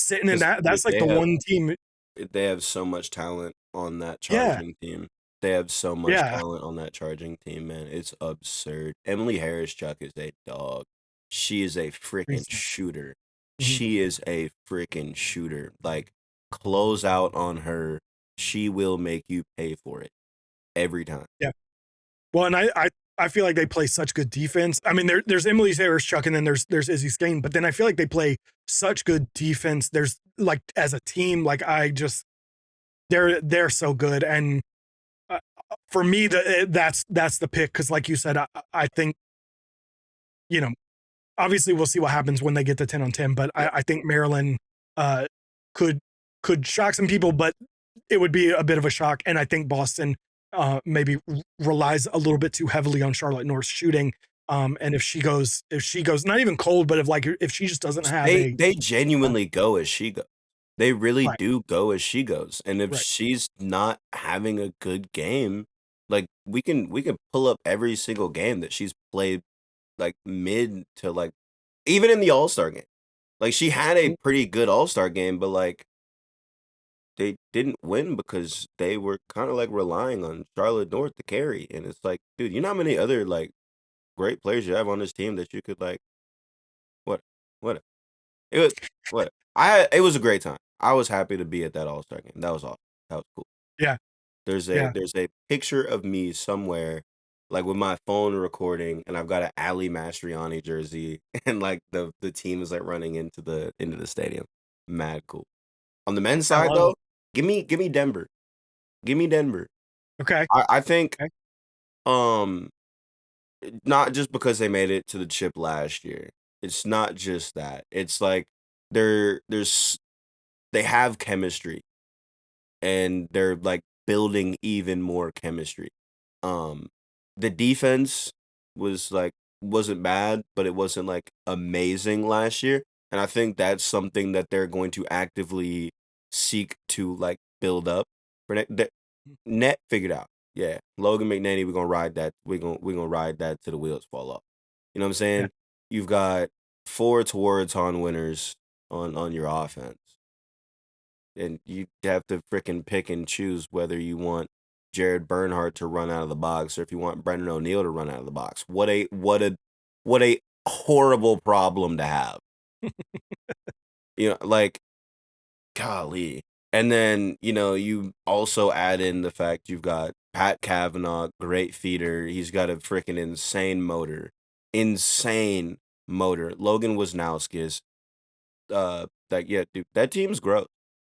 sitting in 'Cause that. That's like they the have one team. they have so much talent on that Yeah, charging team. They have so much yeah, talent on that charging team, man. It's absurd. Emily Harris-Chuck is a dog. She is a freaking crazy. shooter. Mhm. She is a freaking shooter. Like, close out on her. She will make you pay for it every time. Yeah. Well, and I feel like they play such good defense. I mean, there's Emily Harris-Chuck, and then there's Izzy Skane, but then I feel like they play such good defense. There's like as a team, like they're so good, and for me, that's the pick because, like you said, I think you know obviously we'll see what happens when they get to 10 on 10, but Yeah. I think Maryland uh, could shock some people, but it would be a bit of a shock. And I think Boston maybe relies a little bit too heavily on Charlotte North's shooting. And if she goes not even cold, but if she just doesn't have a They genuinely go as she goes. They really right, do go as she goes, and if right, she's not having a good game, like, we can pull up every single game that she's played, like, mid to, like, even in the All-Star game. Like, she had a pretty good All-Star game, but, like, they didn't win because they were kinda, like, relying on Charlotte North to carry, and it's like, dude, you know how many other, like, great players you have on this team that you could, like, what what it was what it was a great time. I was happy to be at that All-Star game. That was awesome. That was cool. yeah, yeah, There's a picture of me somewhere, like, with my phone recording, and I've got a Ali Mastriani jersey, and, like, the team is, like, running into the stadium. Mad cool. On the men's I side, love though, it. give me Denver. Give me Denver. Okay, I think, okay, um, not just because they made it to the chip last year. It's not just that. It's like there's they have chemistry, and they're, like, building even more chemistry. Um, the defense was, like, wasn't bad, but it wasn't, like, amazing last year, and I think that's something that they're going to actively seek to, like, build up for net figured out. Yeah, Logan McNaney, we're gonna ride that. We're gonna ride that till the wheels fall off. You know what I'm yeah, saying? You've got 4 Towards-on winners on your offense, and you have to fricking pick and choose whether you want Jared Bernhardt to run out of the box or if you want Brendan O'Neill to run out of the box. What a horrible problem to have. You know, like, golly. And then, you also add in the fact you've got Pat Kavanaugh, great feeder. He's got a freaking insane motor. Insane motor. Logan Wisnowski's yeah, dude, that team's gross.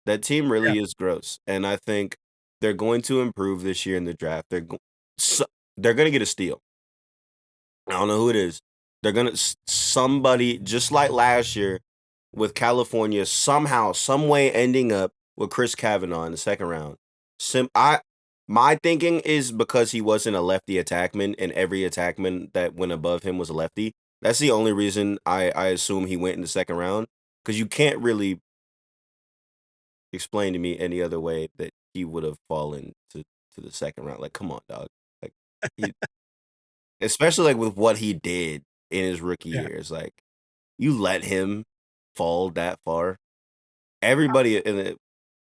That team yeah, really is gross. And I think they're going to improve this year in the draft. So, they're going to get a steal. I don't know who it is. They're gonna somebody just like last year with California somehow, some way ending up with Chris Kavanaugh in the second round. My thinking is because he wasn't a lefty attackman, and every attackman that went above him was a lefty. That's the only reason I assume he went in the second round. Because you can't really explain to me any other way that he would have fallen to the second round. Like, come on, dog. Like, he, especially, like, with what he did in his rookie yeah, years, like, you let him fall that far. Everybody in it,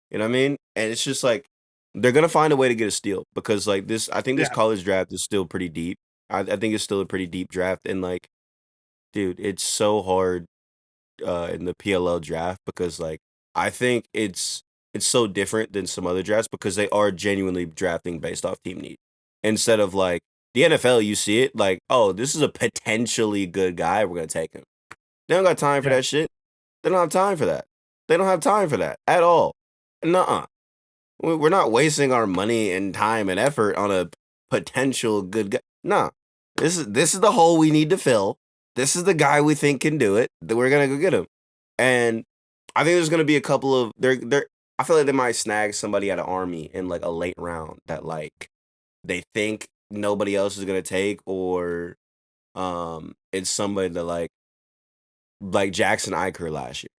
you know what I mean? And it's just like they're gonna find a way to get a steal because, like, I think this yeah, college draft is still pretty deep. I think it's still a pretty deep draft, and, like, dude, it's so hard in the PLL draft because, like, I think it's so different than some other drafts because they are genuinely drafting based off team need instead of, like, the NFL. You see it like, oh, this is a potentially good guy, we're gonna take him. They don't got time for yeah, that shit. They don't have time for that. They don't have time for that at all. Nuh-uh. We're not wasting our money and time and effort on a potential good guy. No. This is the hole we need to fill. This is the guy we think can do it. That we're gonna go get him. And I think there's gonna be a couple of I feel like they might snag somebody at an Army in, like, a late round that, like, they think nobody else is gonna take, or it's somebody that, like Jackson Iker last year.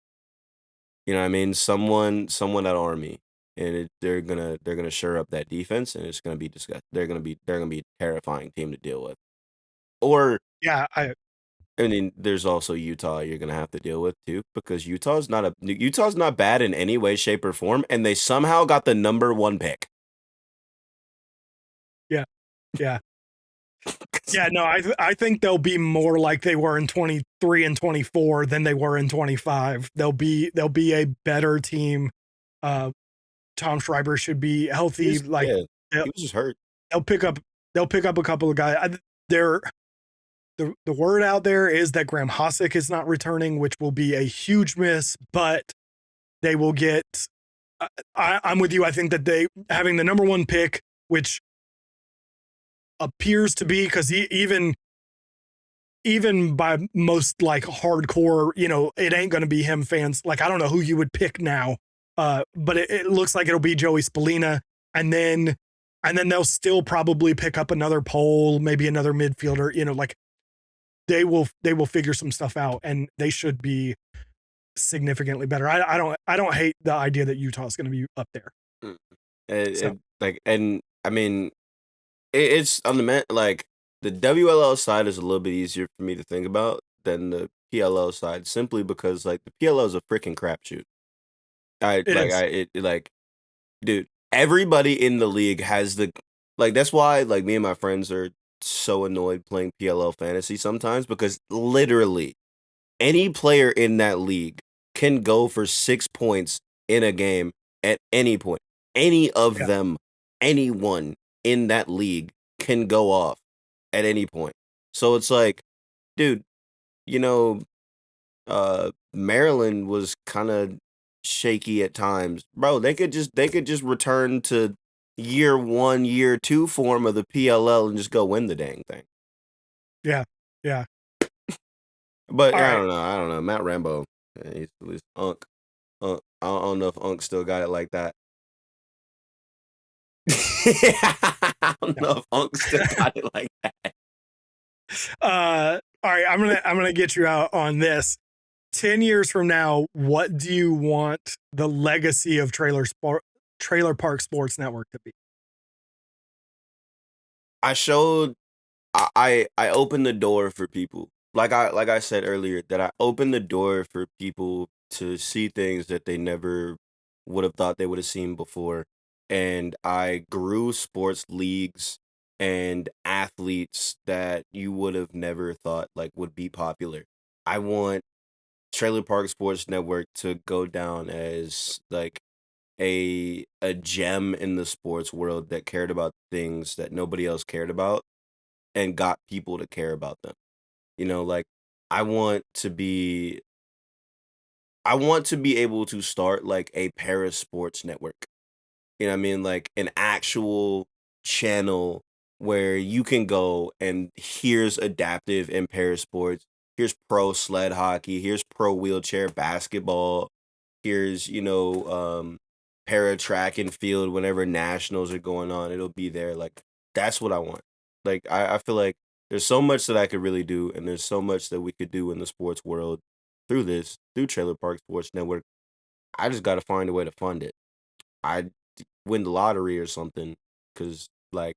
You know what I mean? Someone at Army, and they're gonna shore up that defense, and it's gonna be disgusting. They're gonna be a terrifying team to deal with. Or yeah. I mean, there's also Utah you're gonna have to deal with too, because Utah's not bad in any way, shape, or form, and they somehow got the number 1 pick. Yeah. Yeah. Yeah, no, I think they'll be more like they were in 23 and 24 than they were in 25. They'll be a better team. Tom Schreiber should be healthy. Like Yeah, they'll, he was just hurt. they'll pick up a couple of guys. They're the word out there is that Graham Hossack is not returning, which will be a huge miss, but they will get. I'm with you. I think that they having the number 1 pick, which appears to be because even by most like hardcore, it ain't going to be him fans. Like I don't know who you would pick now, but it looks like it'll be Joey Spallina, and then they'll still probably pick up another pole, maybe another midfielder. Like they will figure some stuff out, and they should be significantly better. I don't hate the idea that Utah is going to be up there. Mm. So And I mean, it's on like the WLL side is a little bit easier for me to think about than the PLL side, simply because like the PLL is a freaking crapshoot. it is. Like, dude, everybody in the league has that's why like me and my friends are so annoyed playing PLL fantasy sometimes, because literally any player in that league can go for 6 points in a game at any point. Any of Yeah. them, anyone in that league can go off at any point. So it's like, dude, you know, Maryland was kind of shaky at times. Bro, they could just return to year 1, year 2 form of the PLL and just go win the dang thing. Yeah. Yeah. But All I right. don't know. Matt Rambo, he's at least Unk. I don't know if Unk still got it like that. I don't Yeah. know if Unk still got it like that. All right. I'm gonna get you out on this. 10 years from now, what do you want the legacy of Trailer Park Sports Network to be? I showed I opened the door for people. Like I said earlier, that I opened the door for people to see things that they never would have thought they would have seen before. And I grew sports leagues and athletes that you would have never thought like would be popular. I want Trailer Park Sports Network to go down as like a gem in the sports world that cared about things that nobody else cared about and got people to care about them. Like I want to be I want to be able to start like a para sports network. You know what I mean? Like an actual channel where you can go and here's adaptive and para sports. Here's pro sled hockey. Here's pro wheelchair basketball. Here's, para track and field whenever nationals are going on. It'll be there. Like, that's what I want. Like, I feel like there's so much that I could really do, and there's so much that we could do in the sports world through Trailer Park Sports Network. I just got to find a way to fund it. I win the lottery or something, because, like,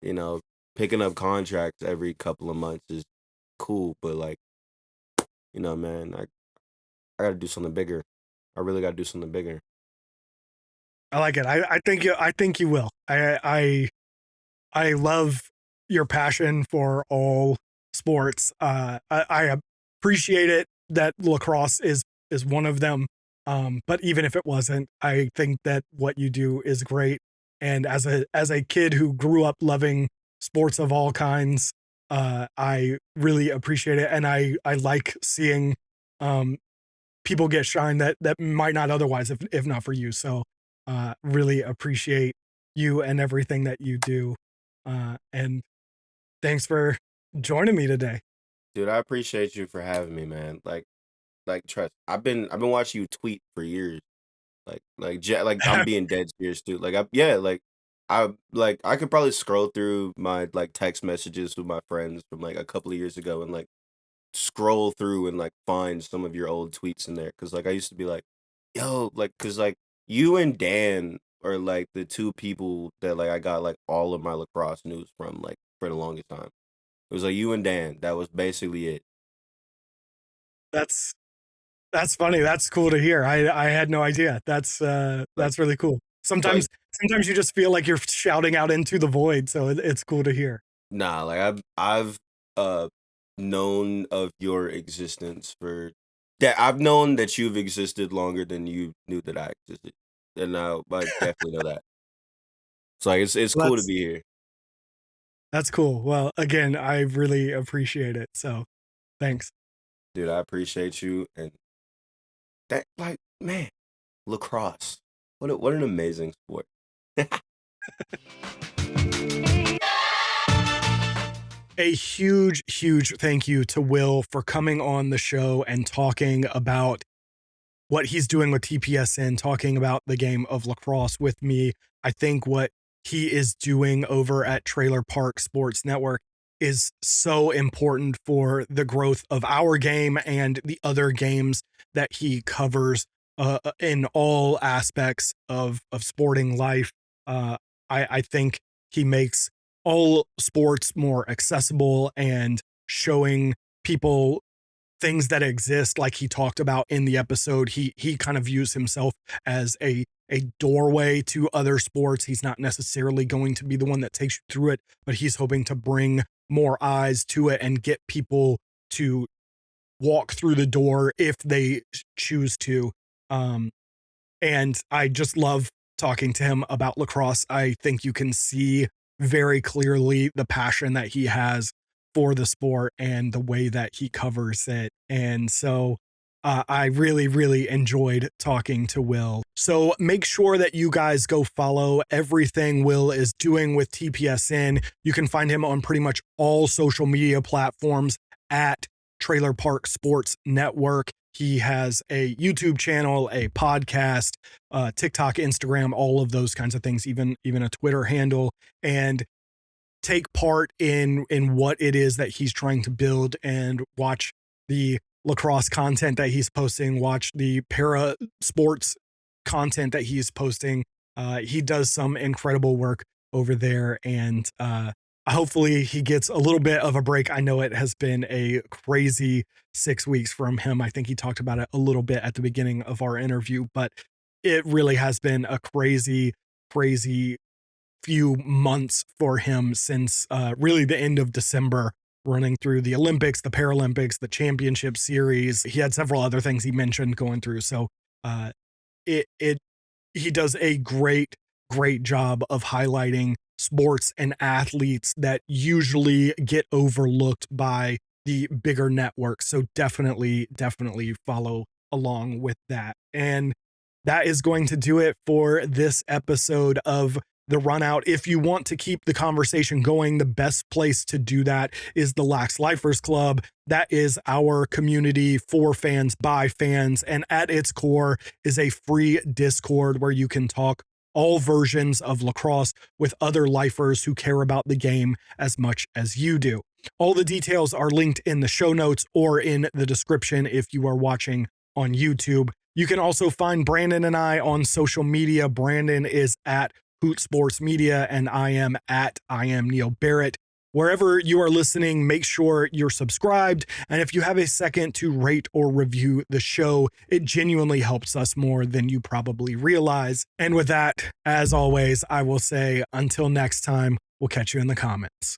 you know, picking up contracts every couple of months is cool, but, like, man, I got to do something bigger. I really got to do something bigger. I like it. I think you will. I love your passion for all sports. I appreciate it that lacrosse is one of them. But even if it wasn't, I think that what you do is great. And as a kid who grew up loving sports of all kinds, I really appreciate it, and I like seeing people get shine that might not otherwise if not for you. So really appreciate you and everything that you do. And thanks for joining me today. Dude, I appreciate you for having me, man. Like trust. I've been watching you tweet for years. Like I'm being dead serious, dude. I could probably scroll through my like text messages with my friends from like a couple of years ago and like scroll through and like find some of your old tweets in there, cuz like I used to be like, yo, like cuz like you and Dan are like the two people that like I got like all of my lacrosse news from like for the longest time. It was like you and Dan. That was basically it. That's funny. That's cool to hear. I had no idea. That's really cool. Sometimes you just feel like you're shouting out into the void, so it's cool to hear. Nah, like I've known of your existence for that. I've known that you've existed longer than you knew that I existed, and I definitely know that. So like, it's Well, cool to be here, that's cool. Well, again, I really appreciate it. So thanks. dude. I appreciate you, and that, like, man, lacrosse. What an amazing sport. A huge, huge thank you to Will for coming on the show and talking about what he's doing with TPSN, talking about the game of lacrosse with me. I think what he is doing over at Trailer Park Sports Network is so important for the growth of our game and the other games that he covers in all aspects of sporting life. I think he makes all sports more accessible and showing people things that exist, like he talked about in the episode. He kind of views himself as a doorway to other sports. He's not necessarily going to be the one that takes you through it, but he's hoping to bring more eyes to it and get people to walk through the door if they choose to. And I just love talking to him about lacrosse. I think you can see very clearly the passion that he has for the sport and the way that he covers it. And so I really, really enjoyed talking to Will. So make sure that you guys go follow everything Will is doing with TPSN. You can find him on pretty much all social media platforms at Trailer Park Sports Network. He has a YouTube channel, a podcast, TikTok, Instagram, all of those kinds of things, even a Twitter handle, and take part in what it is that he's trying to build, and watch the lacrosse content that he's posting, watch the para sports content that he's posting. He does some incredible work over there, and hopefully he gets a little bit of a break. I know it has been a crazy 6 weeks from him. I think he talked about it a little bit at the beginning of our interview, but it really has been a crazy, crazy few months for him since really the end of December, running through the Olympics, the Paralympics, the championship series. He had several other things he mentioned going through. So he does a great job of highlighting sports and athletes that usually get overlooked by the bigger networks. So definitely follow along with that. And that is going to do it for this episode of the Run Out. If you want to keep the conversation going, the best place to do that is the Lax Lifers Club. That is our community for fans, by fans, and at its core is a free Discord where you can talk all versions of lacrosse with other lifers who care about the game as much as you do. All the details are linked in the show notes or in the description if you are watching on YouTube. You can also find Brandon and I on social media. Brandon is at Hoot Sports Media, and I am Neil Barrett. Wherever you are listening, make sure you're subscribed. And if you have a second to rate or review the show, it genuinely helps us more than you probably realize. And with that, as always, I will say until next time, we'll catch you in the comments.